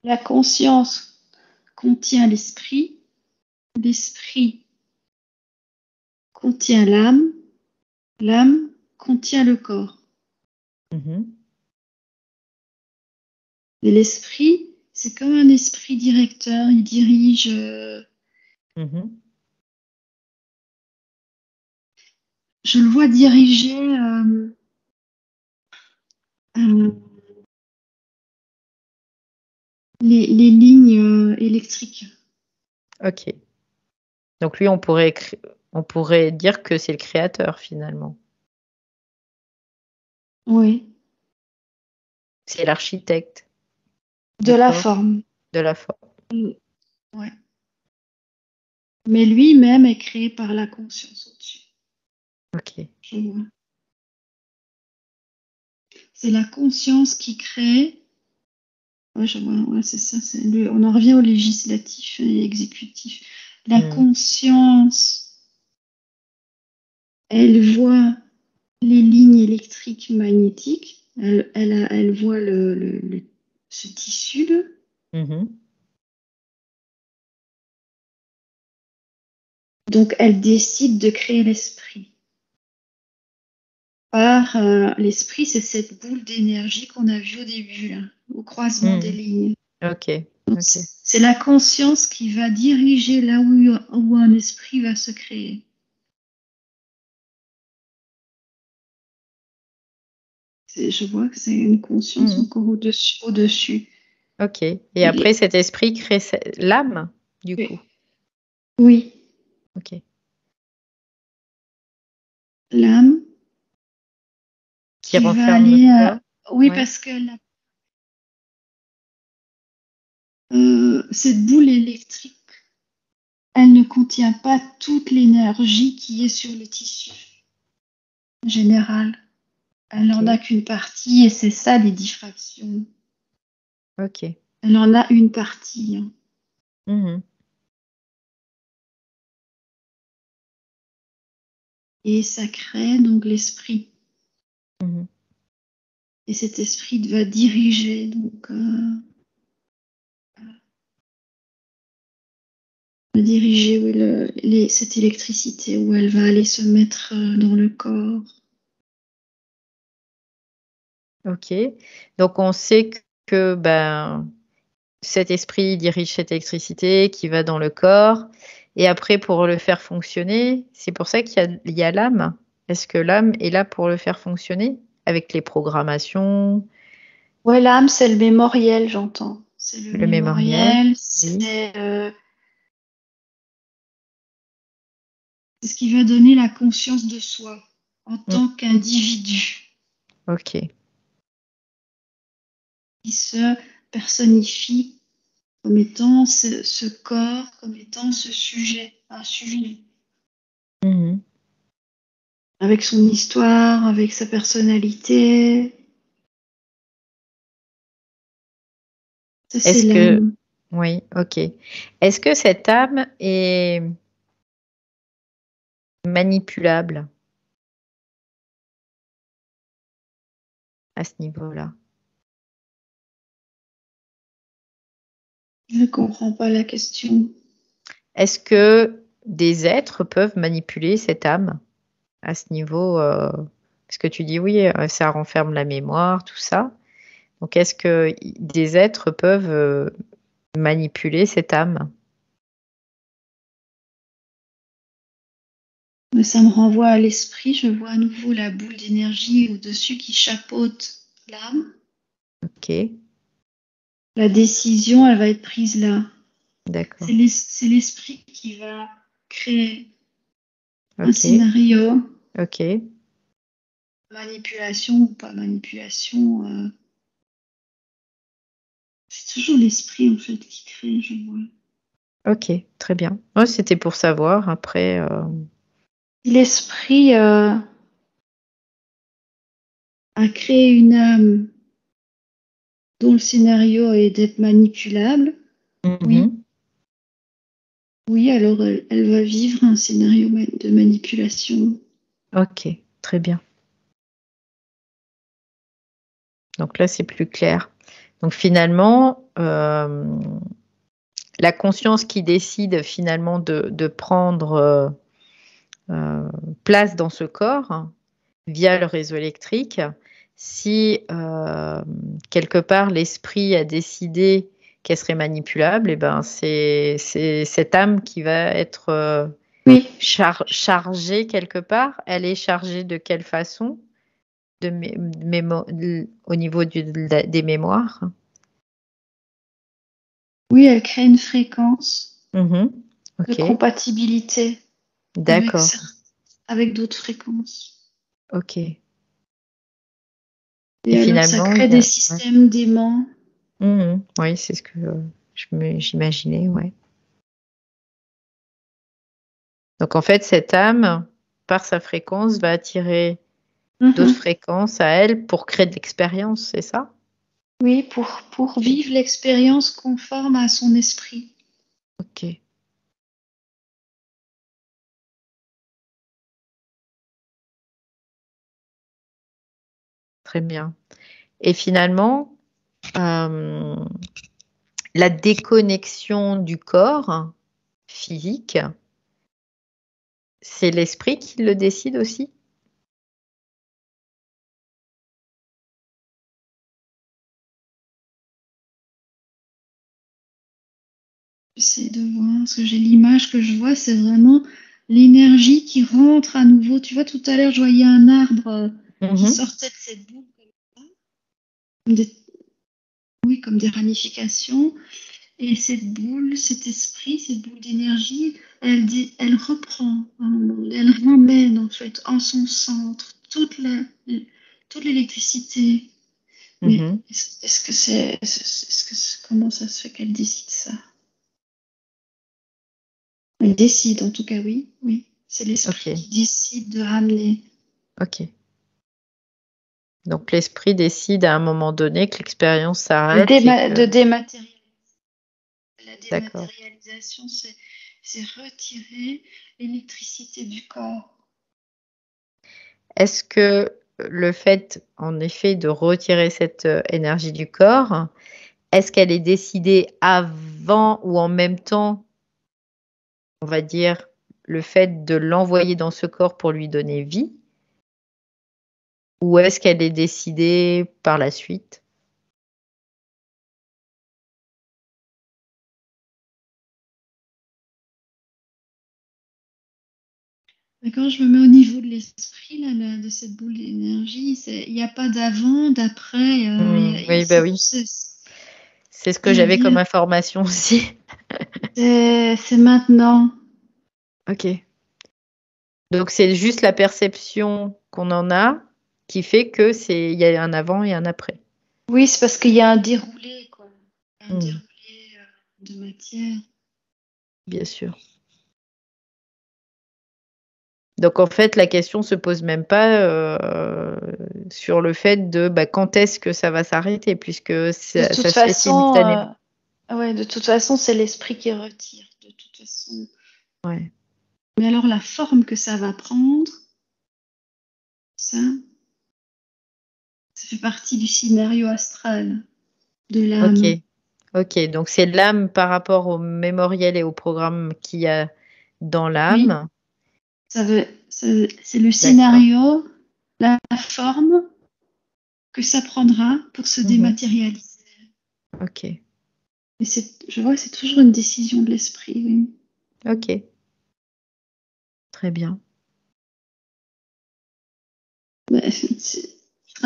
[SPEAKER 2] la conscience contient l'esprit, l'esprit contient l'âme, l'âme contient le corps.
[SPEAKER 1] Mhm.
[SPEAKER 2] Et l'esprit, c'est comme un esprit directeur, il dirige.
[SPEAKER 1] Mhm.
[SPEAKER 2] Je le vois diriger euh, les lignes électriques.
[SPEAKER 1] Ok. Donc lui, on pourrait dire que c'est le créateur, finalement.
[SPEAKER 2] Oui,
[SPEAKER 1] C'est l'architecte
[SPEAKER 2] de
[SPEAKER 1] du
[SPEAKER 2] la
[SPEAKER 1] corps,
[SPEAKER 2] forme.
[SPEAKER 1] de la forme.
[SPEAKER 2] Ouais. Mais lui-même est créé par la conscience au-dessus.
[SPEAKER 1] Ok.
[SPEAKER 2] Je vois. C'est la conscience qui crée. Ouais, je vois. Ouais, c'est ça. On en revient au législatif et exécutif. La
[SPEAKER 1] Hmm.
[SPEAKER 2] conscience, elle voit les lignes électriques magnétiques. Elle voit ce tissu là.
[SPEAKER 1] Mhm.
[SPEAKER 2] Donc, elle décide de créer l'esprit. L'esprit, c'est cette boule d'énergie qu'on a vue au début, là, au croisement des
[SPEAKER 1] Hmm.
[SPEAKER 2] lignes.
[SPEAKER 1] Ok.
[SPEAKER 2] Donc,
[SPEAKER 1] Ok.
[SPEAKER 2] c'est la conscience qui va diriger là où un esprit va se créer. Je vois que c'est une conscience
[SPEAKER 1] Mhm.
[SPEAKER 2] encore au-dessus.
[SPEAKER 1] Ok. Et après,
[SPEAKER 2] Et-
[SPEAKER 1] cet esprit crée l'âme, du coup.
[SPEAKER 2] et- oui,
[SPEAKER 1] Ok.
[SPEAKER 2] l'âme
[SPEAKER 1] Qui
[SPEAKER 2] qui va
[SPEAKER 1] renferme le
[SPEAKER 2] aller
[SPEAKER 1] corps.
[SPEAKER 2] oui,
[SPEAKER 1] Ouais.
[SPEAKER 2] parce que cette boule électrique, elle ne contient pas toute l'énergie qui est sur le tissu général. Elle n'en a
[SPEAKER 1] Ok.
[SPEAKER 2] qu'une partie et c'est ça les diffractions.
[SPEAKER 1] Ok.
[SPEAKER 2] Elle en a une partie, hein.
[SPEAKER 1] Mhm.
[SPEAKER 2] Et ça crée donc l'esprit.
[SPEAKER 1] Mhm.
[SPEAKER 2] Et cet esprit va diriger donc va diriger oui, cette électricité où elle va aller se mettre dans le corps.
[SPEAKER 1] Ok. Donc, on sait que ben, cet esprit dirige cette électricité qui va dans le corps. Et après, pour le faire fonctionner, c'est pour ça qu'il y a l'âme. Est-ce que l'âme est là pour le faire fonctionner avec les programmations,
[SPEAKER 2] Ouais, l'âme, c'est le mémoriel, j'entends. C'est le
[SPEAKER 1] le mémorial?
[SPEAKER 2] mémoriel,
[SPEAKER 1] Oui.
[SPEAKER 2] c'est ce qui va donner la conscience de soi en
[SPEAKER 1] Mm.
[SPEAKER 2] tant qu'individu
[SPEAKER 1] Ok.
[SPEAKER 2] qui se personnifie comme étant ce corps, comme étant ce sujet, un sujet,
[SPEAKER 1] Mhm.
[SPEAKER 2] avec son histoire, avec sa personnalité. Ça, c'est
[SPEAKER 1] Est-ce que,
[SPEAKER 2] l'âme.
[SPEAKER 1] oui, ok. Est-ce que cette âme est manipulable à ce niveau-là?
[SPEAKER 2] Je ne comprends pas la question.
[SPEAKER 1] Est-ce que des êtres peuvent manipuler cette âme à ce niveau? Parce que tu dis oui, ça renferme la mémoire, tout ça. Donc, est-ce que des êtres peuvent manipuler cette âme?
[SPEAKER 2] Mais ça me renvoie à l'esprit. Je vois à nouveau la boule d'énergie au-dessus qui chapeaute l'âme.
[SPEAKER 1] Ok,
[SPEAKER 2] La décision, elle va être prise là.
[SPEAKER 1] d'accord.
[SPEAKER 2] C'est l'esprit qui va créer un
[SPEAKER 1] Ok,
[SPEAKER 2] scénario,
[SPEAKER 1] ok,
[SPEAKER 2] manipulation ou pas manipulation. C'est toujours l'esprit en fait qui crée, je vois.
[SPEAKER 1] ok, très bien. Moi, c'était pour savoir. Après,
[SPEAKER 2] Si l'esprit a créé une âme dont le scénario est d'être manipulable, oui,
[SPEAKER 1] mhm.
[SPEAKER 2] oui, alors elle va vivre un scénario de manipulation.
[SPEAKER 1] Ok, très bien. Donc là, c'est plus clair. Donc finalement, la conscience qui décide finalement de prendre euh, place dans ce corps, hein, via le réseau électrique, si quelque part l'esprit a décidé qu'elle serait manipulable, et ben c'est cette âme qui va être
[SPEAKER 2] Oui,
[SPEAKER 1] chargée quelque part. Elle est chargée de quelle façon? Au niveau des mémoires?
[SPEAKER 2] oui, elle crée une fréquence
[SPEAKER 1] Mhm.
[SPEAKER 2] de
[SPEAKER 1] Ok,
[SPEAKER 2] compatibilité avec,
[SPEAKER 1] d'accord.
[SPEAKER 2] avec d'autres fréquences.
[SPEAKER 1] Ok. Et
[SPEAKER 2] Et alors ça
[SPEAKER 1] finalement,
[SPEAKER 2] crée
[SPEAKER 1] il y
[SPEAKER 2] des
[SPEAKER 1] a... ouais.
[SPEAKER 2] systèmes d'aimants.
[SPEAKER 1] Mhm. Oui, c'est ce que j'imaginais, ouais. Donc en fait, cette âme, par sa fréquence, va attirer d'autres
[SPEAKER 2] Mhm.
[SPEAKER 1] fréquences à elle pour créer de l'expérience, c'est ça?
[SPEAKER 2] Oui, pour
[SPEAKER 1] Ok.
[SPEAKER 2] vivre l'expérience conforme à son esprit.
[SPEAKER 1] Ok, très bien. Et finalement, euh, la déconnexion du corps physique, c'est l'esprit qui le décide aussi?
[SPEAKER 2] J'essaie de voir, parce que j'ai l'image que je vois, c'est vraiment l'énergie qui rentre à nouveau. Tu vois, tout à l'heure, je voyais un arbre qui
[SPEAKER 1] Mhm.
[SPEAKER 2] sortait de cette boule comme des, oui, comme des ramifications. Et cette boule, cet esprit, cette boule d'énergie, elle reprend un moment, elle ramène en fait en son centre toute l'électricité. Mais
[SPEAKER 1] Mhm.
[SPEAKER 2] comment ça se fait qu'elle décide ça? Elle décide, en tout cas, oui, oui. C'est l'esprit
[SPEAKER 1] Ok,
[SPEAKER 2] qui décide de ramener.
[SPEAKER 1] ok. Donc l'esprit décide à un moment donné que l'expérience
[SPEAKER 2] De,
[SPEAKER 1] s'arrête et que...
[SPEAKER 2] de dématérialiser. La
[SPEAKER 1] D'accord.
[SPEAKER 2] dématérialisation, c'est retirer l'électricité du corps.
[SPEAKER 1] Est-ce que le fait, en effet, de retirer cette énergie du corps, est-ce qu'elle est décidée avant ou en même temps, on va dire, le fait de l'envoyer dans ce corps pour lui donner vie, ou est-ce qu'elle est décidée par la suite?
[SPEAKER 2] Et quand je me mets au niveau de l'esprit, de cette boule d'énergie, il n'y a pas d'avant, d'après.
[SPEAKER 1] Oui, bah oui. C'est ce que j'avais comme
[SPEAKER 2] C'est-à-dire,
[SPEAKER 1] information aussi.
[SPEAKER 2] c'est maintenant.
[SPEAKER 1] Ok. Donc c'est juste la perception qu'on en a qui fait que il y a un avant et un après.
[SPEAKER 2] Oui, c'est parce qu'il y a un déroulé, quoi. Un
[SPEAKER 1] Hmm,
[SPEAKER 2] déroulé de matière.
[SPEAKER 1] bien sûr. Donc en fait, la question se pose même pas sur le fait de bah, quand est-ce que ça va s'arrêter, puisque
[SPEAKER 2] De
[SPEAKER 1] ça
[SPEAKER 2] toute
[SPEAKER 1] se fait
[SPEAKER 2] façon,
[SPEAKER 1] simultanément.
[SPEAKER 2] ouais, de toute façon, c'est l'esprit qui retire. De toute façon.
[SPEAKER 1] Ouais.
[SPEAKER 2] Mais alors, la forme que ça va prendre, ça, ça fait partie du scénario astral de
[SPEAKER 1] Ok.
[SPEAKER 2] l'âme.
[SPEAKER 1] Ok. Donc c'est l'âme par rapport au mémoriel et au programme qu'il y a dans
[SPEAKER 2] Oui,
[SPEAKER 1] l'âme.
[SPEAKER 2] c'est le
[SPEAKER 1] D'accord.
[SPEAKER 2] scénario, la forme que ça prendra pour se
[SPEAKER 1] Mhm.
[SPEAKER 2] dématérialiser.
[SPEAKER 1] Ok.
[SPEAKER 2] Mais je vois, c'est toujours une décision de l'esprit, oui.
[SPEAKER 1] Ok. Très bien.
[SPEAKER 2] Mais c'est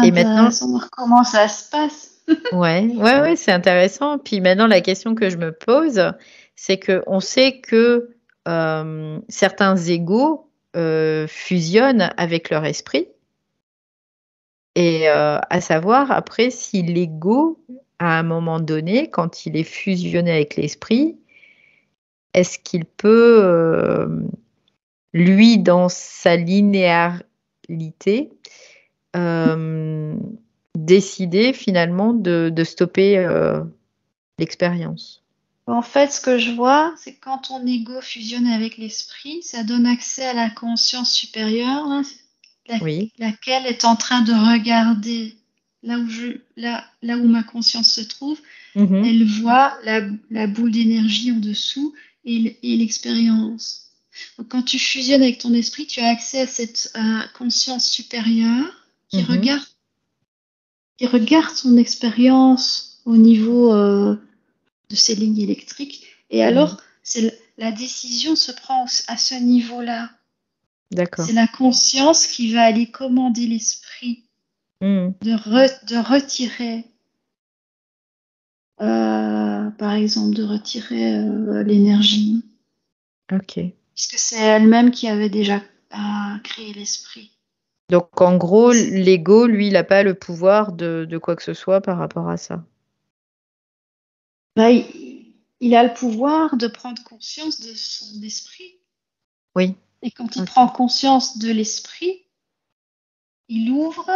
[SPEAKER 1] Et maintenant,
[SPEAKER 2] intéressant de voir comment ça se passe.
[SPEAKER 1] ouais, c'est intéressant. Puis maintenant, la question que je me pose, c'est que on sait que certains égos fusionnent avec leur esprit, et à savoir après si l'ego, à un moment donné, quand il est fusionné avec l'esprit, est-ce qu'il peut, lui, dans sa linéarité, euh, décider finalement de stopper l'expérience.
[SPEAKER 2] En fait, ce que je vois, c'est que quand ton ego fusionne avec l'esprit, ça donne accès à la conscience supérieure, hein,
[SPEAKER 1] Oui.
[SPEAKER 2] laquelle est en train de regarder là où ma conscience se trouve.
[SPEAKER 1] Mhm.
[SPEAKER 2] Elle voit la boule d'énergie en dessous et l'expérience. Donc, quand tu fusionnes avec ton esprit, tu as accès à cette conscience supérieure
[SPEAKER 1] Mhm.
[SPEAKER 2] qui regarde son expérience au niveau de ces lignes électriques. Et
[SPEAKER 1] Mhm.
[SPEAKER 2] alors, la décision se prend à ce niveau-là.
[SPEAKER 1] D'accord.
[SPEAKER 2] C'est la conscience qui va aller commander l'esprit
[SPEAKER 1] Mhm.
[SPEAKER 2] de retirer, par exemple, de retirer l'énergie,
[SPEAKER 1] Ok.
[SPEAKER 2] puisque c'est elle-même qui avait déjà créé l'esprit.
[SPEAKER 1] Donc en gros, l'ego, lui, il n'a pas le pouvoir de quoi que ce soit par rapport à ça.
[SPEAKER 2] Bah, il a le pouvoir de prendre conscience de son esprit.
[SPEAKER 1] Oui.
[SPEAKER 2] Et quand il
[SPEAKER 1] Ok.
[SPEAKER 2] prend conscience de l'esprit, il ouvre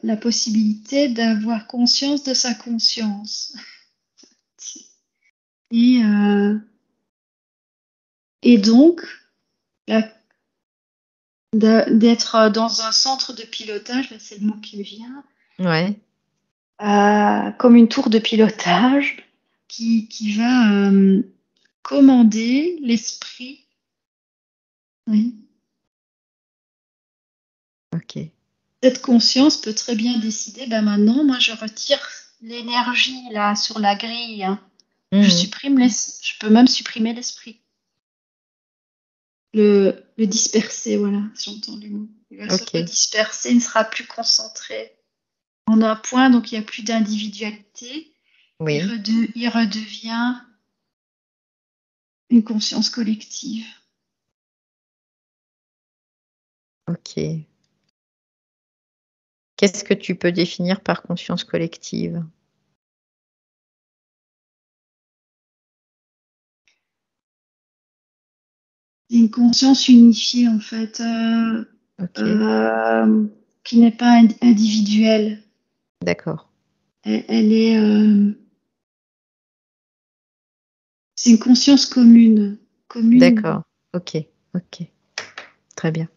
[SPEAKER 2] la possibilité d'avoir conscience de sa conscience. Et, euh, et donc, d'être dans un centre de pilotage, là c'est le mot qui me vient,
[SPEAKER 1] Ouais.
[SPEAKER 2] comme une tour de pilotage qui va commander l'esprit. Oui.
[SPEAKER 1] Ok.
[SPEAKER 2] Cette conscience peut très bien décider, ben maintenant, moi je retire l'énergie là sur la grille, hein. Je peux même supprimer l'esprit. Le disperser, voilà, j'entends les mots. Il va se disperser, il ne sera plus concentré en un point, donc il n'y a plus d'individualité.
[SPEAKER 1] Oui.
[SPEAKER 2] Il redevient une conscience collective.
[SPEAKER 1] Ok. Qu'est-ce que tu peux définir par conscience collective?
[SPEAKER 2] C'est une conscience unifiée, en fait, qui n'est pas individuelle.
[SPEAKER 1] D'accord.
[SPEAKER 2] Elle est... c'est une conscience commune.
[SPEAKER 1] D'accord. Ok. Très bien.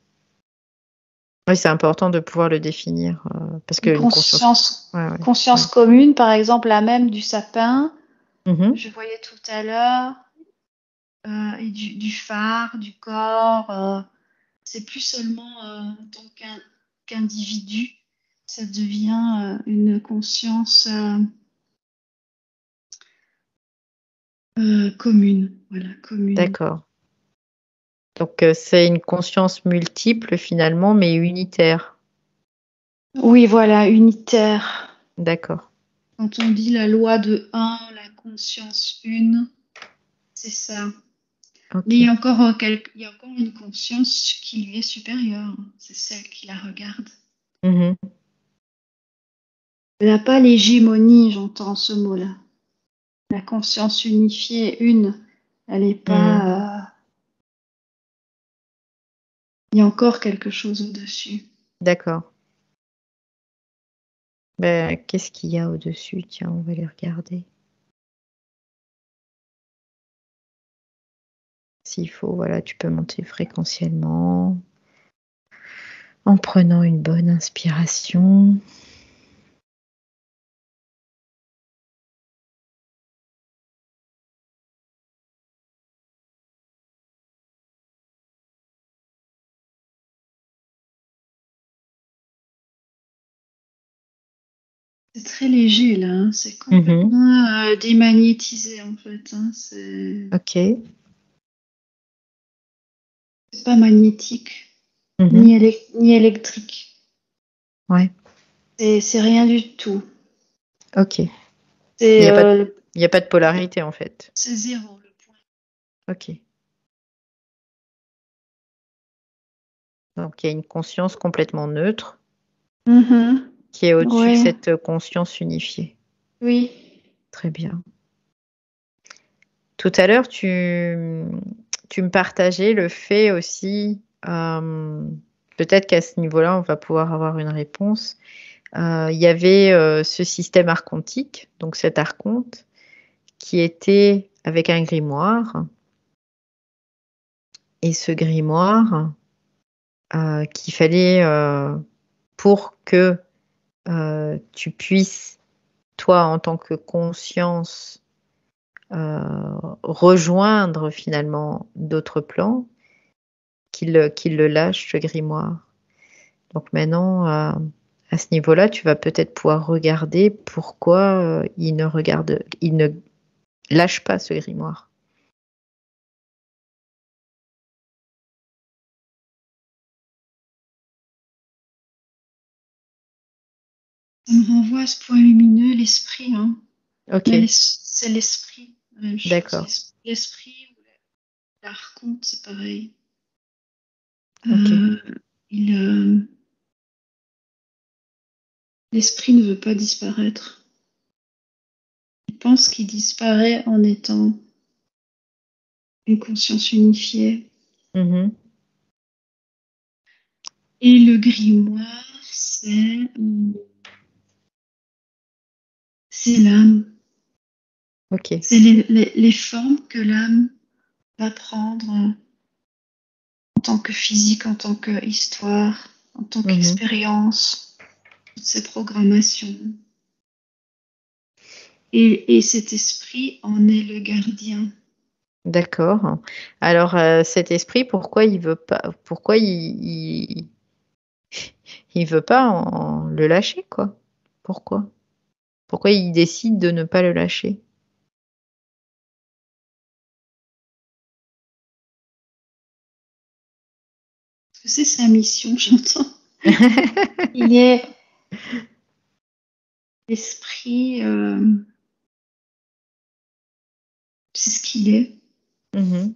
[SPEAKER 1] Oui, c'est important de pouvoir le définir parce que une
[SPEAKER 2] conscience commune, par exemple, la même du sapin. Je voyais tout à l'heure, et du phare, du corps. C'est plus seulement en tant qu'individu, ça devient une conscience commune. Voilà, commune.
[SPEAKER 1] D'accord. Donc, c'est une conscience multiple finalement, mais unitaire.
[SPEAKER 2] Oui, voilà, unitaire.
[SPEAKER 1] D'accord.
[SPEAKER 2] Quand on dit la loi de 1, la conscience une, c'est ça.
[SPEAKER 1] Okay.
[SPEAKER 2] Mais il y a encore une conscience qui lui est supérieure. C'est celle qui la regarde. Elle n'a pas l'hégémonie, j'entends ce mot-là. La conscience unifiée, une, elle n'est pas... il y a encore quelque chose au-dessus.
[SPEAKER 1] D'accord. Ben, qu'est-ce qu'il y a au-dessus? Tiens, on va les regarder. S'il faut, voilà, tu peux monter fréquentiellement en prenant une bonne inspiration.
[SPEAKER 2] C'est très léger là, hein. C'est complètement démagnétisé en fait. Hein.
[SPEAKER 1] Ok.
[SPEAKER 2] C'est pas magnétique, ni électrique.
[SPEAKER 1] Ouais.
[SPEAKER 2] C'est rien du tout.
[SPEAKER 1] Ok. Il n'y a pas de polarité en fait.
[SPEAKER 2] C'est zéro le point.
[SPEAKER 1] Ok. Donc il y a une conscience complètement neutre qui est au-dessus de cette conscience unifiée.
[SPEAKER 2] Oui.
[SPEAKER 1] Très bien. Tout à l'heure, tu me partageais le fait aussi, peut-être qu'à ce niveau-là, on va pouvoir avoir une réponse. Il y avait ce système archontique, donc cet archonte, qui était avec un grimoire. Et ce grimoire, qu'il fallait, pour que tu puisses, toi, en tant que conscience, rejoindre finalement d'autres plans, qu'il le lâche, ce grimoire. Donc maintenant, à ce niveau-là, tu vas peut-être pouvoir regarder pourquoi il ne lâche pas ce grimoire.
[SPEAKER 2] Ça me renvoie à ce point lumineux, l'esprit. Hein.
[SPEAKER 1] Ok.
[SPEAKER 2] C'est l'esprit.
[SPEAKER 1] D'accord.
[SPEAKER 2] L'esprit ou l'archonte, c'est pareil.
[SPEAKER 1] Ok.
[SPEAKER 2] L'esprit ne veut pas disparaître. Il pense qu'il disparaît en étant une conscience unifiée. Et le grimoire, c'est l'âme.
[SPEAKER 1] Ok.
[SPEAKER 2] C'est les formes que l'âme va prendre en tant que physique, en tant que histoire, en tant qu'expérience, toutes ces programmations. Et cet esprit en est le gardien.
[SPEAKER 1] D'accord. Alors, cet esprit, pourquoi il veut pas, pourquoi il veut pas le lâcher, quoi? Pourquoi? Pourquoi il décide de ne pas le lâcher?
[SPEAKER 2] que c'est sa mission, j'entends. Il est l'esprit, c'est ce qu'il est.
[SPEAKER 1] Mhm.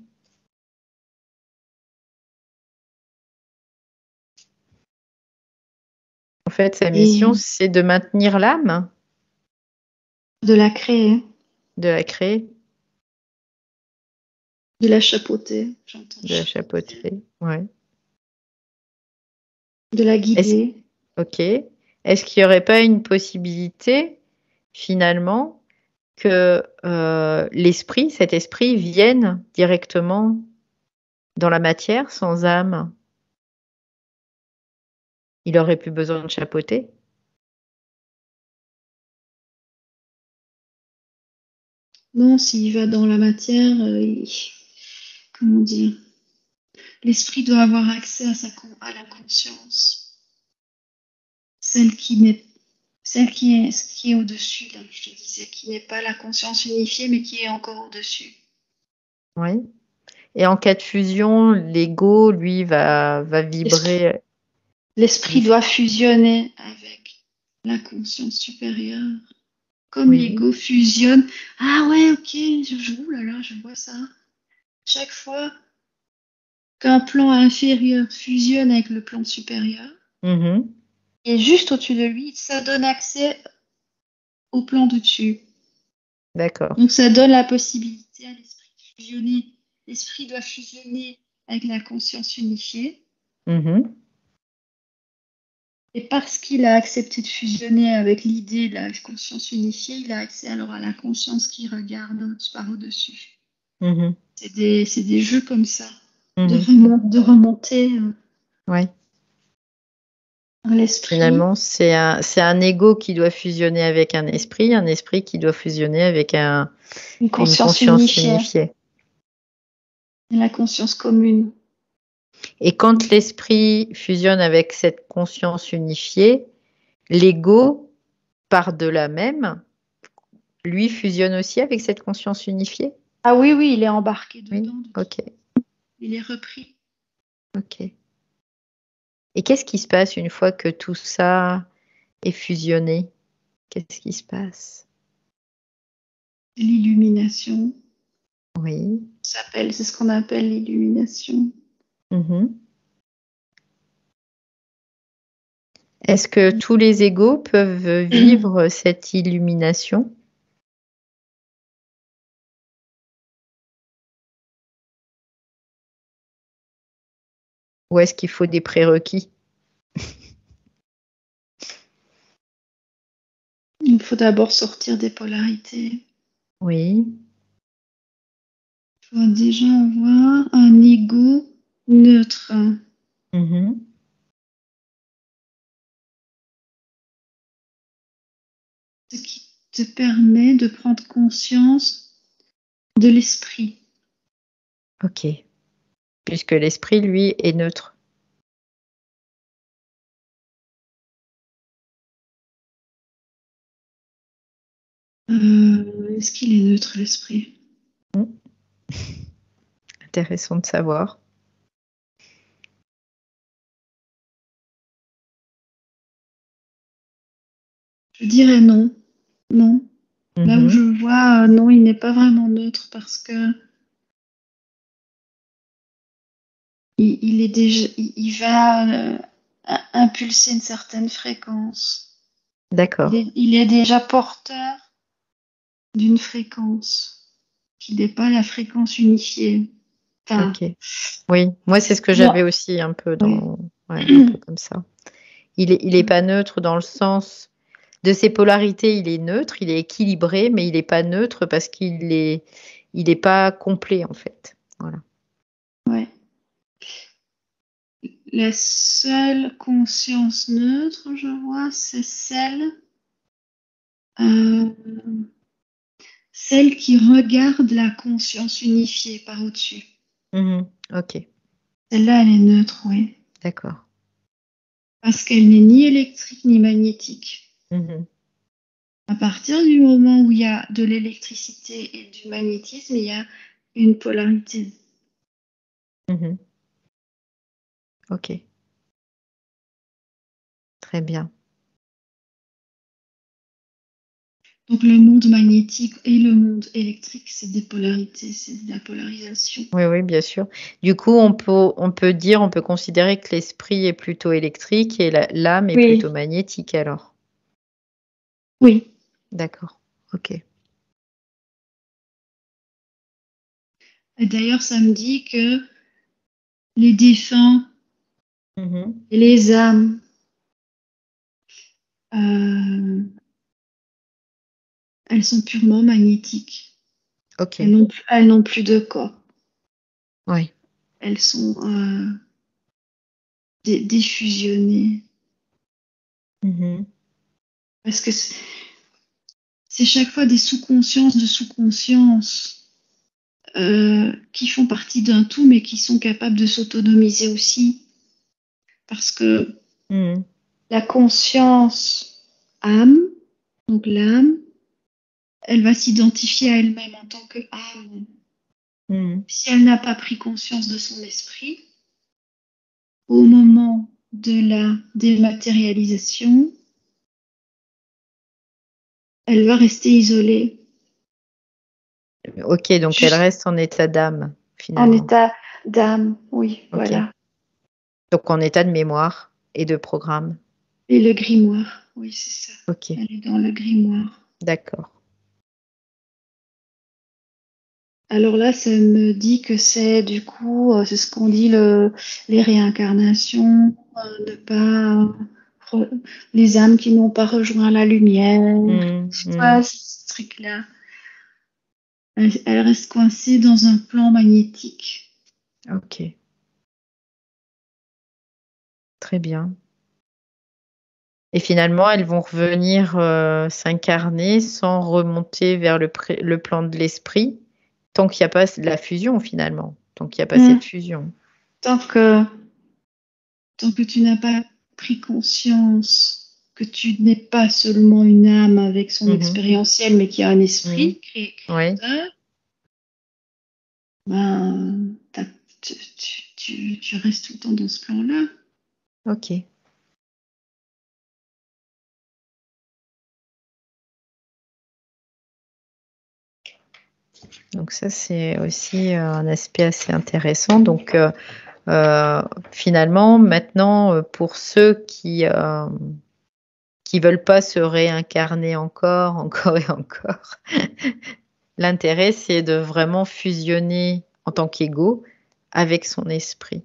[SPEAKER 1] En fait, sa mission,
[SPEAKER 2] Et
[SPEAKER 1] c'est de maintenir l'âme,
[SPEAKER 2] de la créer,
[SPEAKER 1] de la créer,
[SPEAKER 2] de la chapeauter, j'entends
[SPEAKER 1] de la
[SPEAKER 2] chapeauter,
[SPEAKER 1] chapeauter. Ouais.
[SPEAKER 2] de la
[SPEAKER 1] Est-ce,
[SPEAKER 2] guider.
[SPEAKER 1] ok. Est-ce qu'il n'y aurait pas une possibilité, finalement, que l'esprit, cet esprit, vienne directement dans la matière sans âme? Il aurait plus besoin de chapeauter.
[SPEAKER 2] Non, s'il va dans la matière, comment dire, l'esprit doit avoir accès à la conscience, celle qui est au-dessus, là, je te disais, qui n'est pas la conscience unifiée, mais qui est encore au-dessus.
[SPEAKER 1] Oui. Et en cas de fusion, l'ego, lui, va
[SPEAKER 2] L'esprit,
[SPEAKER 1] vibrer.
[SPEAKER 2] l'esprit doit fusionner avec la conscience supérieure. Comme
[SPEAKER 1] Oui.
[SPEAKER 2] l'ego fusionne. Ah ouais, ok, ouh là là, je vois ça. Chaque fois qu'un plan inférieur fusionne avec le plan supérieur,
[SPEAKER 1] Mhm.
[SPEAKER 2] et juste au-dessus de lui, ça donne accès au plan de dessus.
[SPEAKER 1] D'accord.
[SPEAKER 2] Donc ça donne la possibilité à l'esprit de fusionner. L'esprit doit fusionner avec la conscience unifiée.
[SPEAKER 1] Mhm.
[SPEAKER 2] Et parce qu'il a accepté de fusionner avec l'idée de la conscience unifiée, il a accès alors à la conscience qui regarde par au-dessus.
[SPEAKER 1] Mhm.
[SPEAKER 2] C'est des jeux comme ça,
[SPEAKER 1] Mhm.
[SPEAKER 2] de remonter
[SPEAKER 1] Ouais.
[SPEAKER 2] l'esprit.
[SPEAKER 1] Finalement, c'est un ego qui doit fusionner avec un esprit qui doit fusionner avec
[SPEAKER 2] Une
[SPEAKER 1] une
[SPEAKER 2] conscience
[SPEAKER 1] conscience
[SPEAKER 2] unifiée,
[SPEAKER 1] unifiée.
[SPEAKER 2] la conscience commune.
[SPEAKER 1] Et quand l'esprit fusionne avec cette conscience unifiée, l'ego, par-delà même, lui fusionne aussi avec cette conscience unifiée?
[SPEAKER 2] Ah oui, oui, il est embarqué
[SPEAKER 1] Oui,
[SPEAKER 2] dedans, de toute
[SPEAKER 1] ok,
[SPEAKER 2] façon. Il est repris.
[SPEAKER 1] ok. Et qu'est-ce qui se passe une fois que tout ça est fusionné? Qu'est-ce qui se passe?
[SPEAKER 2] L'illumination
[SPEAKER 1] Oui.
[SPEAKER 2] c'est ce qu'on appelle l'illumination.
[SPEAKER 1] Mhm. Est-ce que tous les égos peuvent vivre cette illumination? Ou est-ce qu'il faut des prérequis?
[SPEAKER 2] Il faut d'abord sortir des polarités.
[SPEAKER 1] Oui.
[SPEAKER 2] Il faut déjà avoir un ego neutre,
[SPEAKER 1] Mhm.
[SPEAKER 2] ce qui te permet de prendre conscience de l'esprit.
[SPEAKER 1] Ok. Puisque l'esprit, lui, est neutre.
[SPEAKER 2] Est-ce qu'il est neutre, l'esprit?
[SPEAKER 1] Hmm. Intéressant de savoir.
[SPEAKER 2] Je dirais non. Non. Là où je
[SPEAKER 1] Mhm.
[SPEAKER 2] vois, non, il n'est pas vraiment neutre parce que il est déjà, il va impulser une certaine fréquence.
[SPEAKER 1] D'accord.
[SPEAKER 2] Il est déjà porteur d'une fréquence qui n'est pas la fréquence unifiée. Enfin,
[SPEAKER 1] Ok. Oui, moi, c'est ce que j'avais
[SPEAKER 2] non,
[SPEAKER 1] aussi un peu
[SPEAKER 2] ouais.
[SPEAKER 1] ouais, un peu comme ça. Il est pas neutre dans le sens de ses polarités, il est neutre, il est équilibré, mais il n'est pas neutre parce il est pas complet, en fait. Voilà.
[SPEAKER 2] Ouais. La seule conscience neutre, je vois, c'est euh, celle qui regarde la conscience unifiée par au-dessus.
[SPEAKER 1] Mhm. Ok.
[SPEAKER 2] Celle-là, elle est neutre, oui.
[SPEAKER 1] D'accord.
[SPEAKER 2] Parce qu'elle n'est ni électrique ni magnétique.
[SPEAKER 1] Mhm.
[SPEAKER 2] À partir du moment où il y a de l'électricité et du magnétisme, il y a une polarité.
[SPEAKER 1] Mhm. Ok, très bien.
[SPEAKER 2] Donc le monde magnétique et le monde électrique, c'est des polarités, c'est de la polarisation.
[SPEAKER 1] Oui, oui, bien sûr. Du coup, on peut considérer que l'esprit est plutôt électrique et l'âme est plutôt
[SPEAKER 2] Oui,
[SPEAKER 1] magnétique alors.
[SPEAKER 2] oui.
[SPEAKER 1] D'accord. Ok.
[SPEAKER 2] Et d'ailleurs, ça me dit que les défunts
[SPEAKER 1] Mhm.
[SPEAKER 2] et les âmes, euh, elles sont purement magnétiques.
[SPEAKER 1] Ok.
[SPEAKER 2] Elles n'ont plus de corps.
[SPEAKER 1] Oui.
[SPEAKER 2] Elles sont défusionnées.
[SPEAKER 1] Mhm.
[SPEAKER 2] Parce que c'est chaque fois des sous-consciences de sous-consciences qui font partie d'un tout, mais qui sont capables de s'autonomiser aussi. Parce que
[SPEAKER 1] Mhm.
[SPEAKER 2] la conscience âme, donc l'âme, elle va s'identifier à elle-même en tant que âme.
[SPEAKER 1] Mhm.
[SPEAKER 2] Si elle n'a pas pris conscience de son esprit, au moment de la dématérialisation, elle va rester isolée,
[SPEAKER 1] Ok, donc elle
[SPEAKER 2] juste
[SPEAKER 1] reste en état d'âme
[SPEAKER 2] en
[SPEAKER 1] finalement.
[SPEAKER 2] état d'âme, oui,
[SPEAKER 1] Ok.
[SPEAKER 2] voilà.
[SPEAKER 1] Donc en état de mémoire et de programme.
[SPEAKER 2] Et le grimoire, oui, c'est ça.
[SPEAKER 1] Ok.
[SPEAKER 2] Elle est dans le grimoire.
[SPEAKER 1] D'accord.
[SPEAKER 2] Alors là, ça me dit que c'est du coup, c'est ce qu'on dit, les réincarnations, ne pas les âmes qui n'ont pas rejoint la lumière.
[SPEAKER 1] Mhm.
[SPEAKER 2] Tu
[SPEAKER 1] Mhm.
[SPEAKER 2] vois, ce truc-là. Elle reste coincée dans un plan magnétique.
[SPEAKER 1] Ok. Très bien. Et finalement, elles vont revenir s'incarner sans remonter vers le plan de l'esprit, tant qu'il n'y a pas de la fusion finalement, tant qu'il n'y a pas
[SPEAKER 2] Mm.
[SPEAKER 1] cette fusion.
[SPEAKER 2] Tant que, tant que tu n'as pas pris conscience que tu n'es pas seulement une âme avec son
[SPEAKER 1] Mhm.
[SPEAKER 2] expérientiel, mais qui a un
[SPEAKER 1] Mhm.
[SPEAKER 2] esprit
[SPEAKER 1] Oui,
[SPEAKER 2] créateur, ben, tu restes tout le temps dans ce plan-là.
[SPEAKER 1] ok. Donc ça, c'est aussi un aspect assez intéressant. Donc finalement, maintenant, pour ceux qui veulent pas se réincarner encore, encore et encore, l'intérêt, c'est de vraiment fusionner en tant qu'ego avec son esprit,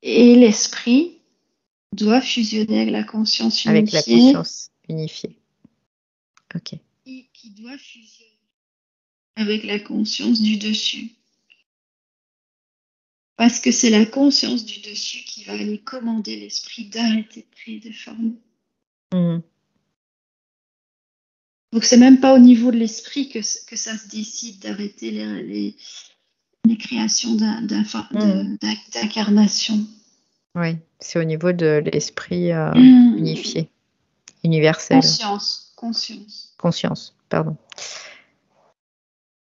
[SPEAKER 2] Et l'esprit doit fusionner avec la conscience
[SPEAKER 1] avec la
[SPEAKER 2] unifiée,
[SPEAKER 1] conscience unifiée. Ok.
[SPEAKER 2] qui doit fusionner avec la conscience du dessus. Parce que c'est la conscience du dessus qui va aller commander l'esprit d'arrêter de créer des formes.
[SPEAKER 1] Mhm.
[SPEAKER 2] Donc c'est même pas au niveau de l'esprit que ça se décide d'arrêter les créations
[SPEAKER 1] Mhm.
[SPEAKER 2] d'incarnation.
[SPEAKER 1] Oui, c'est au niveau de l'esprit
[SPEAKER 2] Mmh.
[SPEAKER 1] unifié, universel,
[SPEAKER 2] Conscience, conscience.
[SPEAKER 1] conscience, pardon.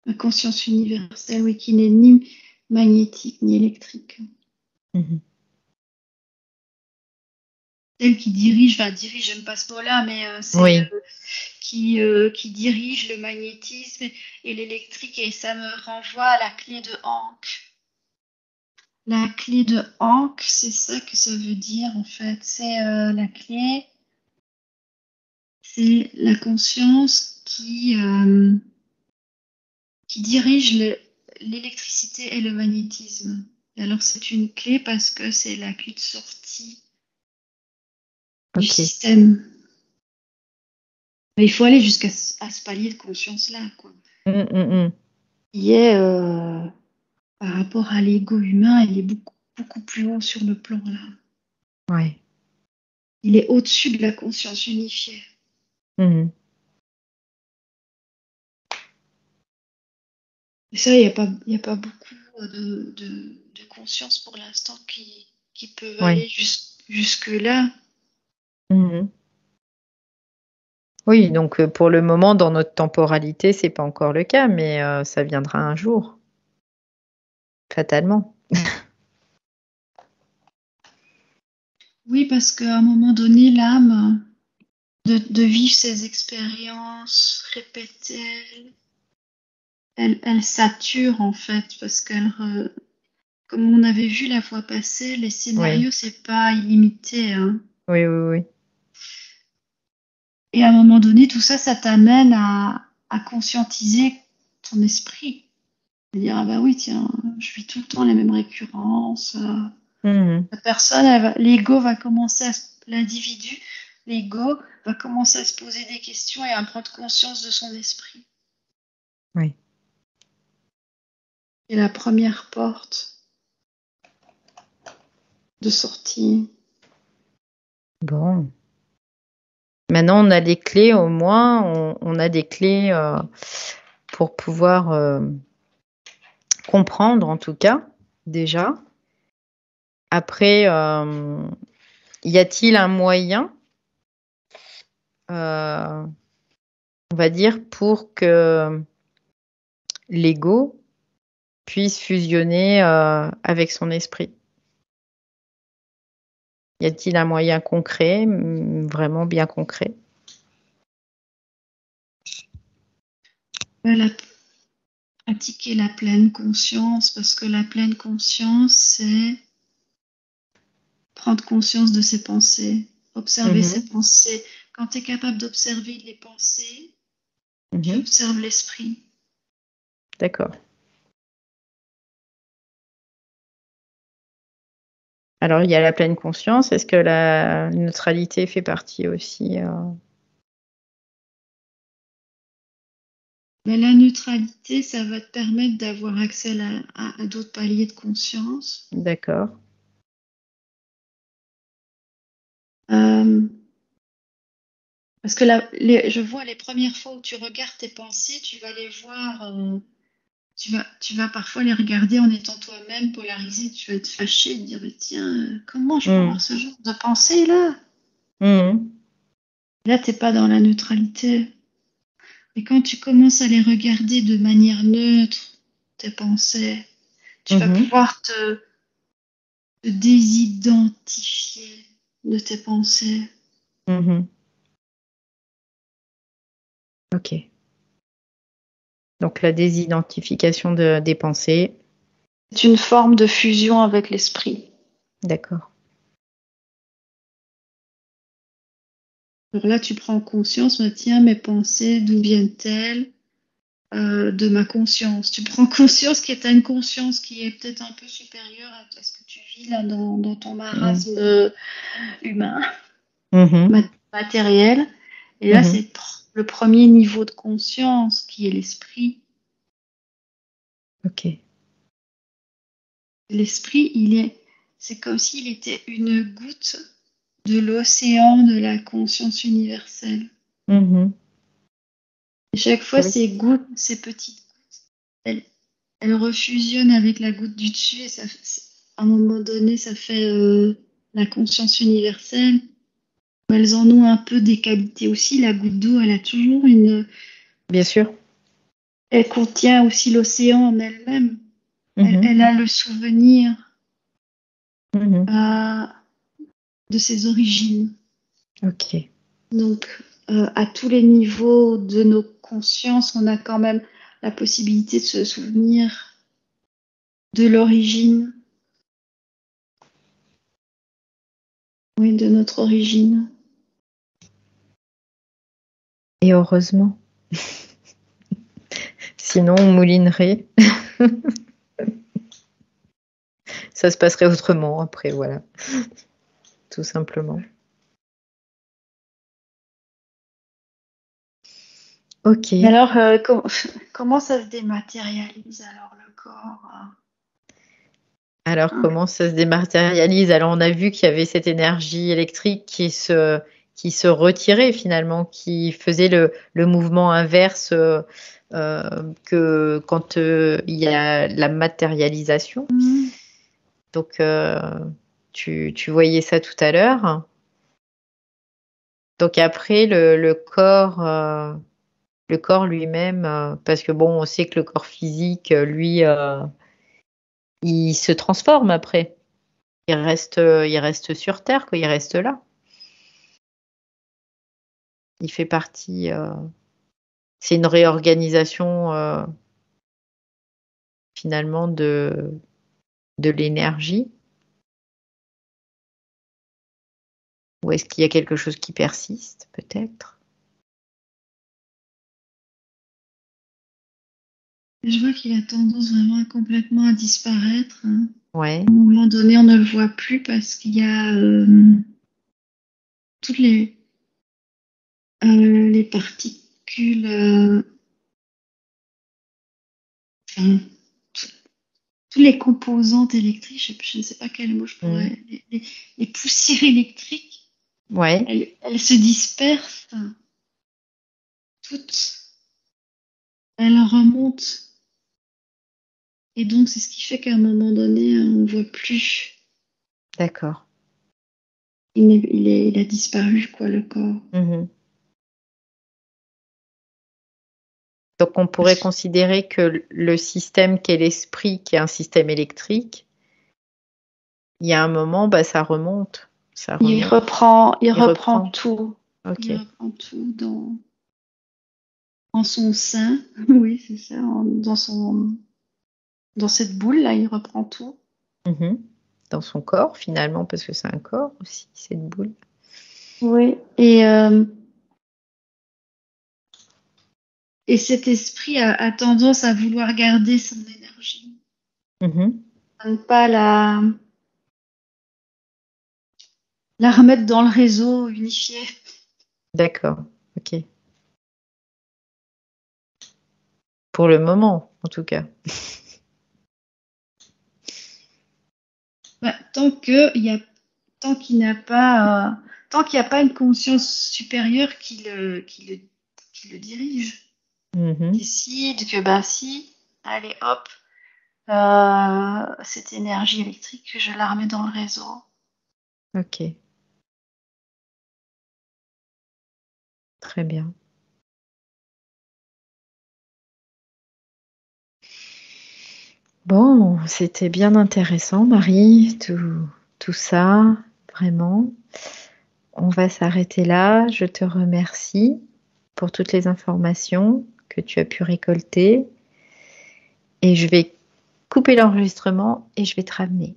[SPEAKER 2] La conscience universelle, oui, qui n'est ni magnétique ni électrique.
[SPEAKER 1] Mhm.
[SPEAKER 2] Celle qui dirige, enfin dirige, j'aime pas ce mot-là, mais c'est
[SPEAKER 1] Oui,
[SPEAKER 2] qui dirige le magnétisme et l'électrique, et ça me renvoie à la clé de Ankh. La clé de Ankh, c'est ça que ça veut dire en fait. C'est la clé, c'est la conscience qui dirige l'électricité et le magnétisme. Et alors c'est une clé parce que c'est la clé de sortie du
[SPEAKER 1] ok.
[SPEAKER 2] système. Mais il faut aller jusqu'à ce palier de conscience-là, quoi.
[SPEAKER 1] Mhm, mhm.
[SPEAKER 2] Qui est par rapport à l'ego humain, il est beaucoup, beaucoup plus haut sur le plan là.
[SPEAKER 1] Ouais.
[SPEAKER 2] Il est au-dessus de la conscience unifiée.
[SPEAKER 1] Mhm.
[SPEAKER 2] Et ça, il y a pas beaucoup de conscience pour l'instant qui peuvent
[SPEAKER 1] Ouais.
[SPEAKER 2] aller jusque-là.
[SPEAKER 1] Mhm. Oui, donc pour le moment, dans notre temporalité, c'est pas encore le cas, mais ça viendra un jour, fatalement.
[SPEAKER 2] Oui, parce qu'à un moment donné, l'âme, de vivre ces expériences répétées, elle sature en fait, parce comme on avait vu la fois passée, les
[SPEAKER 1] Oui,
[SPEAKER 2] scénarios, c'est pas illimité, hein.
[SPEAKER 1] oui, oui, oui.
[SPEAKER 2] Et à un moment donné, tout ça, ça t'amène à conscientiser ton esprit. De dire, ah bah oui, tiens, je vis tout le temps les mêmes récurrences.
[SPEAKER 1] Mhm.
[SPEAKER 2] La personne, l'ego va commencer l'individu, l'ego va commencer à se poser des questions et à prendre conscience de son esprit.
[SPEAKER 1] Oui.
[SPEAKER 2] Et la première porte de sortie.
[SPEAKER 1] Bon. Maintenant, on a les clés, au moins, on a des clés pour pouvoir comprendre, en tout cas, déjà. Après, y a-t-il un moyen, on va dire, pour que l'ego puisse fusionner avec son esprit? Y a-t-il un moyen concret, vraiment bien concret?
[SPEAKER 2] Elle a pratiqué la pleine conscience, parce que la pleine conscience, c'est prendre conscience de ses pensées, observer ses
[SPEAKER 1] Mhm,
[SPEAKER 2] pensées. Quand tu es capable d'observer les pensées, tu
[SPEAKER 1] mhm.
[SPEAKER 2] observes l'esprit.
[SPEAKER 1] D'accord. Alors, il y a la pleine conscience. Est-ce que la neutralité fait partie aussi
[SPEAKER 2] Mais la neutralité, ça va te permettre d'avoir accès à d'autres paliers de conscience.
[SPEAKER 1] D'accord.
[SPEAKER 2] Euh, Parce que je vois les premières fois où tu regardes tes pensées, tu vas les voir, tu vas parfois les regarder en étant toi-même polarisé, tu vas être fâché, te dire, mais tiens, comment je peux avoir
[SPEAKER 1] Mhm,
[SPEAKER 2] ce genre de pensée là?
[SPEAKER 1] mhm,
[SPEAKER 2] Là, t'es pas dans la neutralité. Et quand tu commences à les regarder de manière neutre, tes pensées, tu vas
[SPEAKER 1] mhm,
[SPEAKER 2] pouvoir te désidentifier de tes pensées.
[SPEAKER 1] mhm. Ok. Donc, la désidentification des pensées.
[SPEAKER 2] C'est une forme de fusion avec l'esprit.
[SPEAKER 1] D'accord.
[SPEAKER 2] Alors là, tu prends conscience, bah, tiens, mes pensées, d'où viennent-elles? De ma conscience. Tu prends conscience que tu as une conscience qui est peut-être un peu supérieure à ce que tu vis là dans ton
[SPEAKER 1] Mhm,
[SPEAKER 2] marasme humain,
[SPEAKER 1] mhm,
[SPEAKER 2] matériel. Et là,
[SPEAKER 1] mhm.
[SPEAKER 2] c'est le premier niveau de conscience qui est l'esprit.
[SPEAKER 1] Ok.
[SPEAKER 2] L'esprit, c'est comme s'il était une goutte de l'océan de la conscience universelle.
[SPEAKER 1] Mhm.
[SPEAKER 2] Et chaque fois,
[SPEAKER 1] Oui.
[SPEAKER 2] ces gouttes, ces petites gouttes, elles, elles refusionnent avec la goutte du dessus et à un moment donné, ça fait la conscience universelle. Elles en ont un peu des qualités aussi. La goutte d'eau, elle a toujours
[SPEAKER 1] Bien sûr.
[SPEAKER 2] elle contient aussi l'océan en elle-même.
[SPEAKER 1] Mhm,
[SPEAKER 2] Elle a le souvenir
[SPEAKER 1] mhm.
[SPEAKER 2] euh, de ses origines.
[SPEAKER 1] Ok.
[SPEAKER 2] Donc, à tous les niveaux de nos consciences, on a quand même la possibilité de se souvenir de l'origine, oui, de notre origine.
[SPEAKER 1] Et heureusement. Sinon, on moulinerait. Ça se passerait autrement après, voilà. Tout simplement.
[SPEAKER 2] Mais
[SPEAKER 1] Ok.
[SPEAKER 2] alors, comment ça se dématérialise alors le corps?
[SPEAKER 1] Alors,
[SPEAKER 2] Hein.
[SPEAKER 1] comment ça se dématérialise? Alors, on a vu qu'il y avait cette énergie électrique qui se retirait finalement, qui faisait le mouvement inverse que quand il y a la matérialisation.
[SPEAKER 2] Mhm.
[SPEAKER 1] Donc, tu voyais ça tout à l'heure. Donc après, le corps lui-même, parce que bon, on sait que le corps physique, lui, il se transforme après. il reste sur Terre, quoi, il reste là. Il fait partie. C'est une réorganisation finalement de l'énergie. Ou est-ce qu'il y a quelque chose qui persiste, peut-être?
[SPEAKER 2] Je vois qu'il a tendance vraiment complètement à disparaître, hein.
[SPEAKER 1] Ouais.
[SPEAKER 2] À un moment donné, on ne le voit plus parce qu'il y a toutes les particules, enfin, tous les composantes électriques, je ne sais pas quel mot je pourrais, les poussières électriques,
[SPEAKER 1] Ouais.
[SPEAKER 2] elles se dispersent toutes, elles remontent. Et donc, c'est ce qui fait qu'à un moment donné, on ne voit plus.
[SPEAKER 1] D'accord.
[SPEAKER 2] Il a disparu, quoi, le corps.
[SPEAKER 1] Mhm. Donc, on pourrait considérer que le système qu'est l'esprit, qui est un système électrique, il y a un moment, bah, ça remonte. Ça
[SPEAKER 2] Il
[SPEAKER 1] remonte.
[SPEAKER 2] reprend
[SPEAKER 1] Il reprend.
[SPEAKER 2] tout.
[SPEAKER 1] Ok.
[SPEAKER 2] Il reprend tout en son sein. Oui, c'est ça. Dans cette boule-là, il reprend tout.
[SPEAKER 1] Mhm. Dans son corps, finalement, parce que c'est un corps aussi, cette boule.
[SPEAKER 2] Oui. Et cet esprit a tendance à vouloir garder son énergie.
[SPEAKER 1] Mhm.
[SPEAKER 2] À ne pas la remettre dans le réseau unifié.
[SPEAKER 1] D'accord. Ok. Pour le moment, en tout cas.
[SPEAKER 2] Bah, tant qu'il n'a pas, tant qu'il n'y a pas une conscience supérieure qui le dirige,
[SPEAKER 1] Mhm.
[SPEAKER 2] décide que bah si, allez hop, cette énergie électrique, je la remets dans le réseau.
[SPEAKER 1] Ok. Très bien. Bon, c'était bien intéressant, Marie, tout ça, vraiment. On va s'arrêter là. Je te remercie pour toutes les informations que tu as pu récolter. Et je vais couper l'enregistrement et je vais te ramener.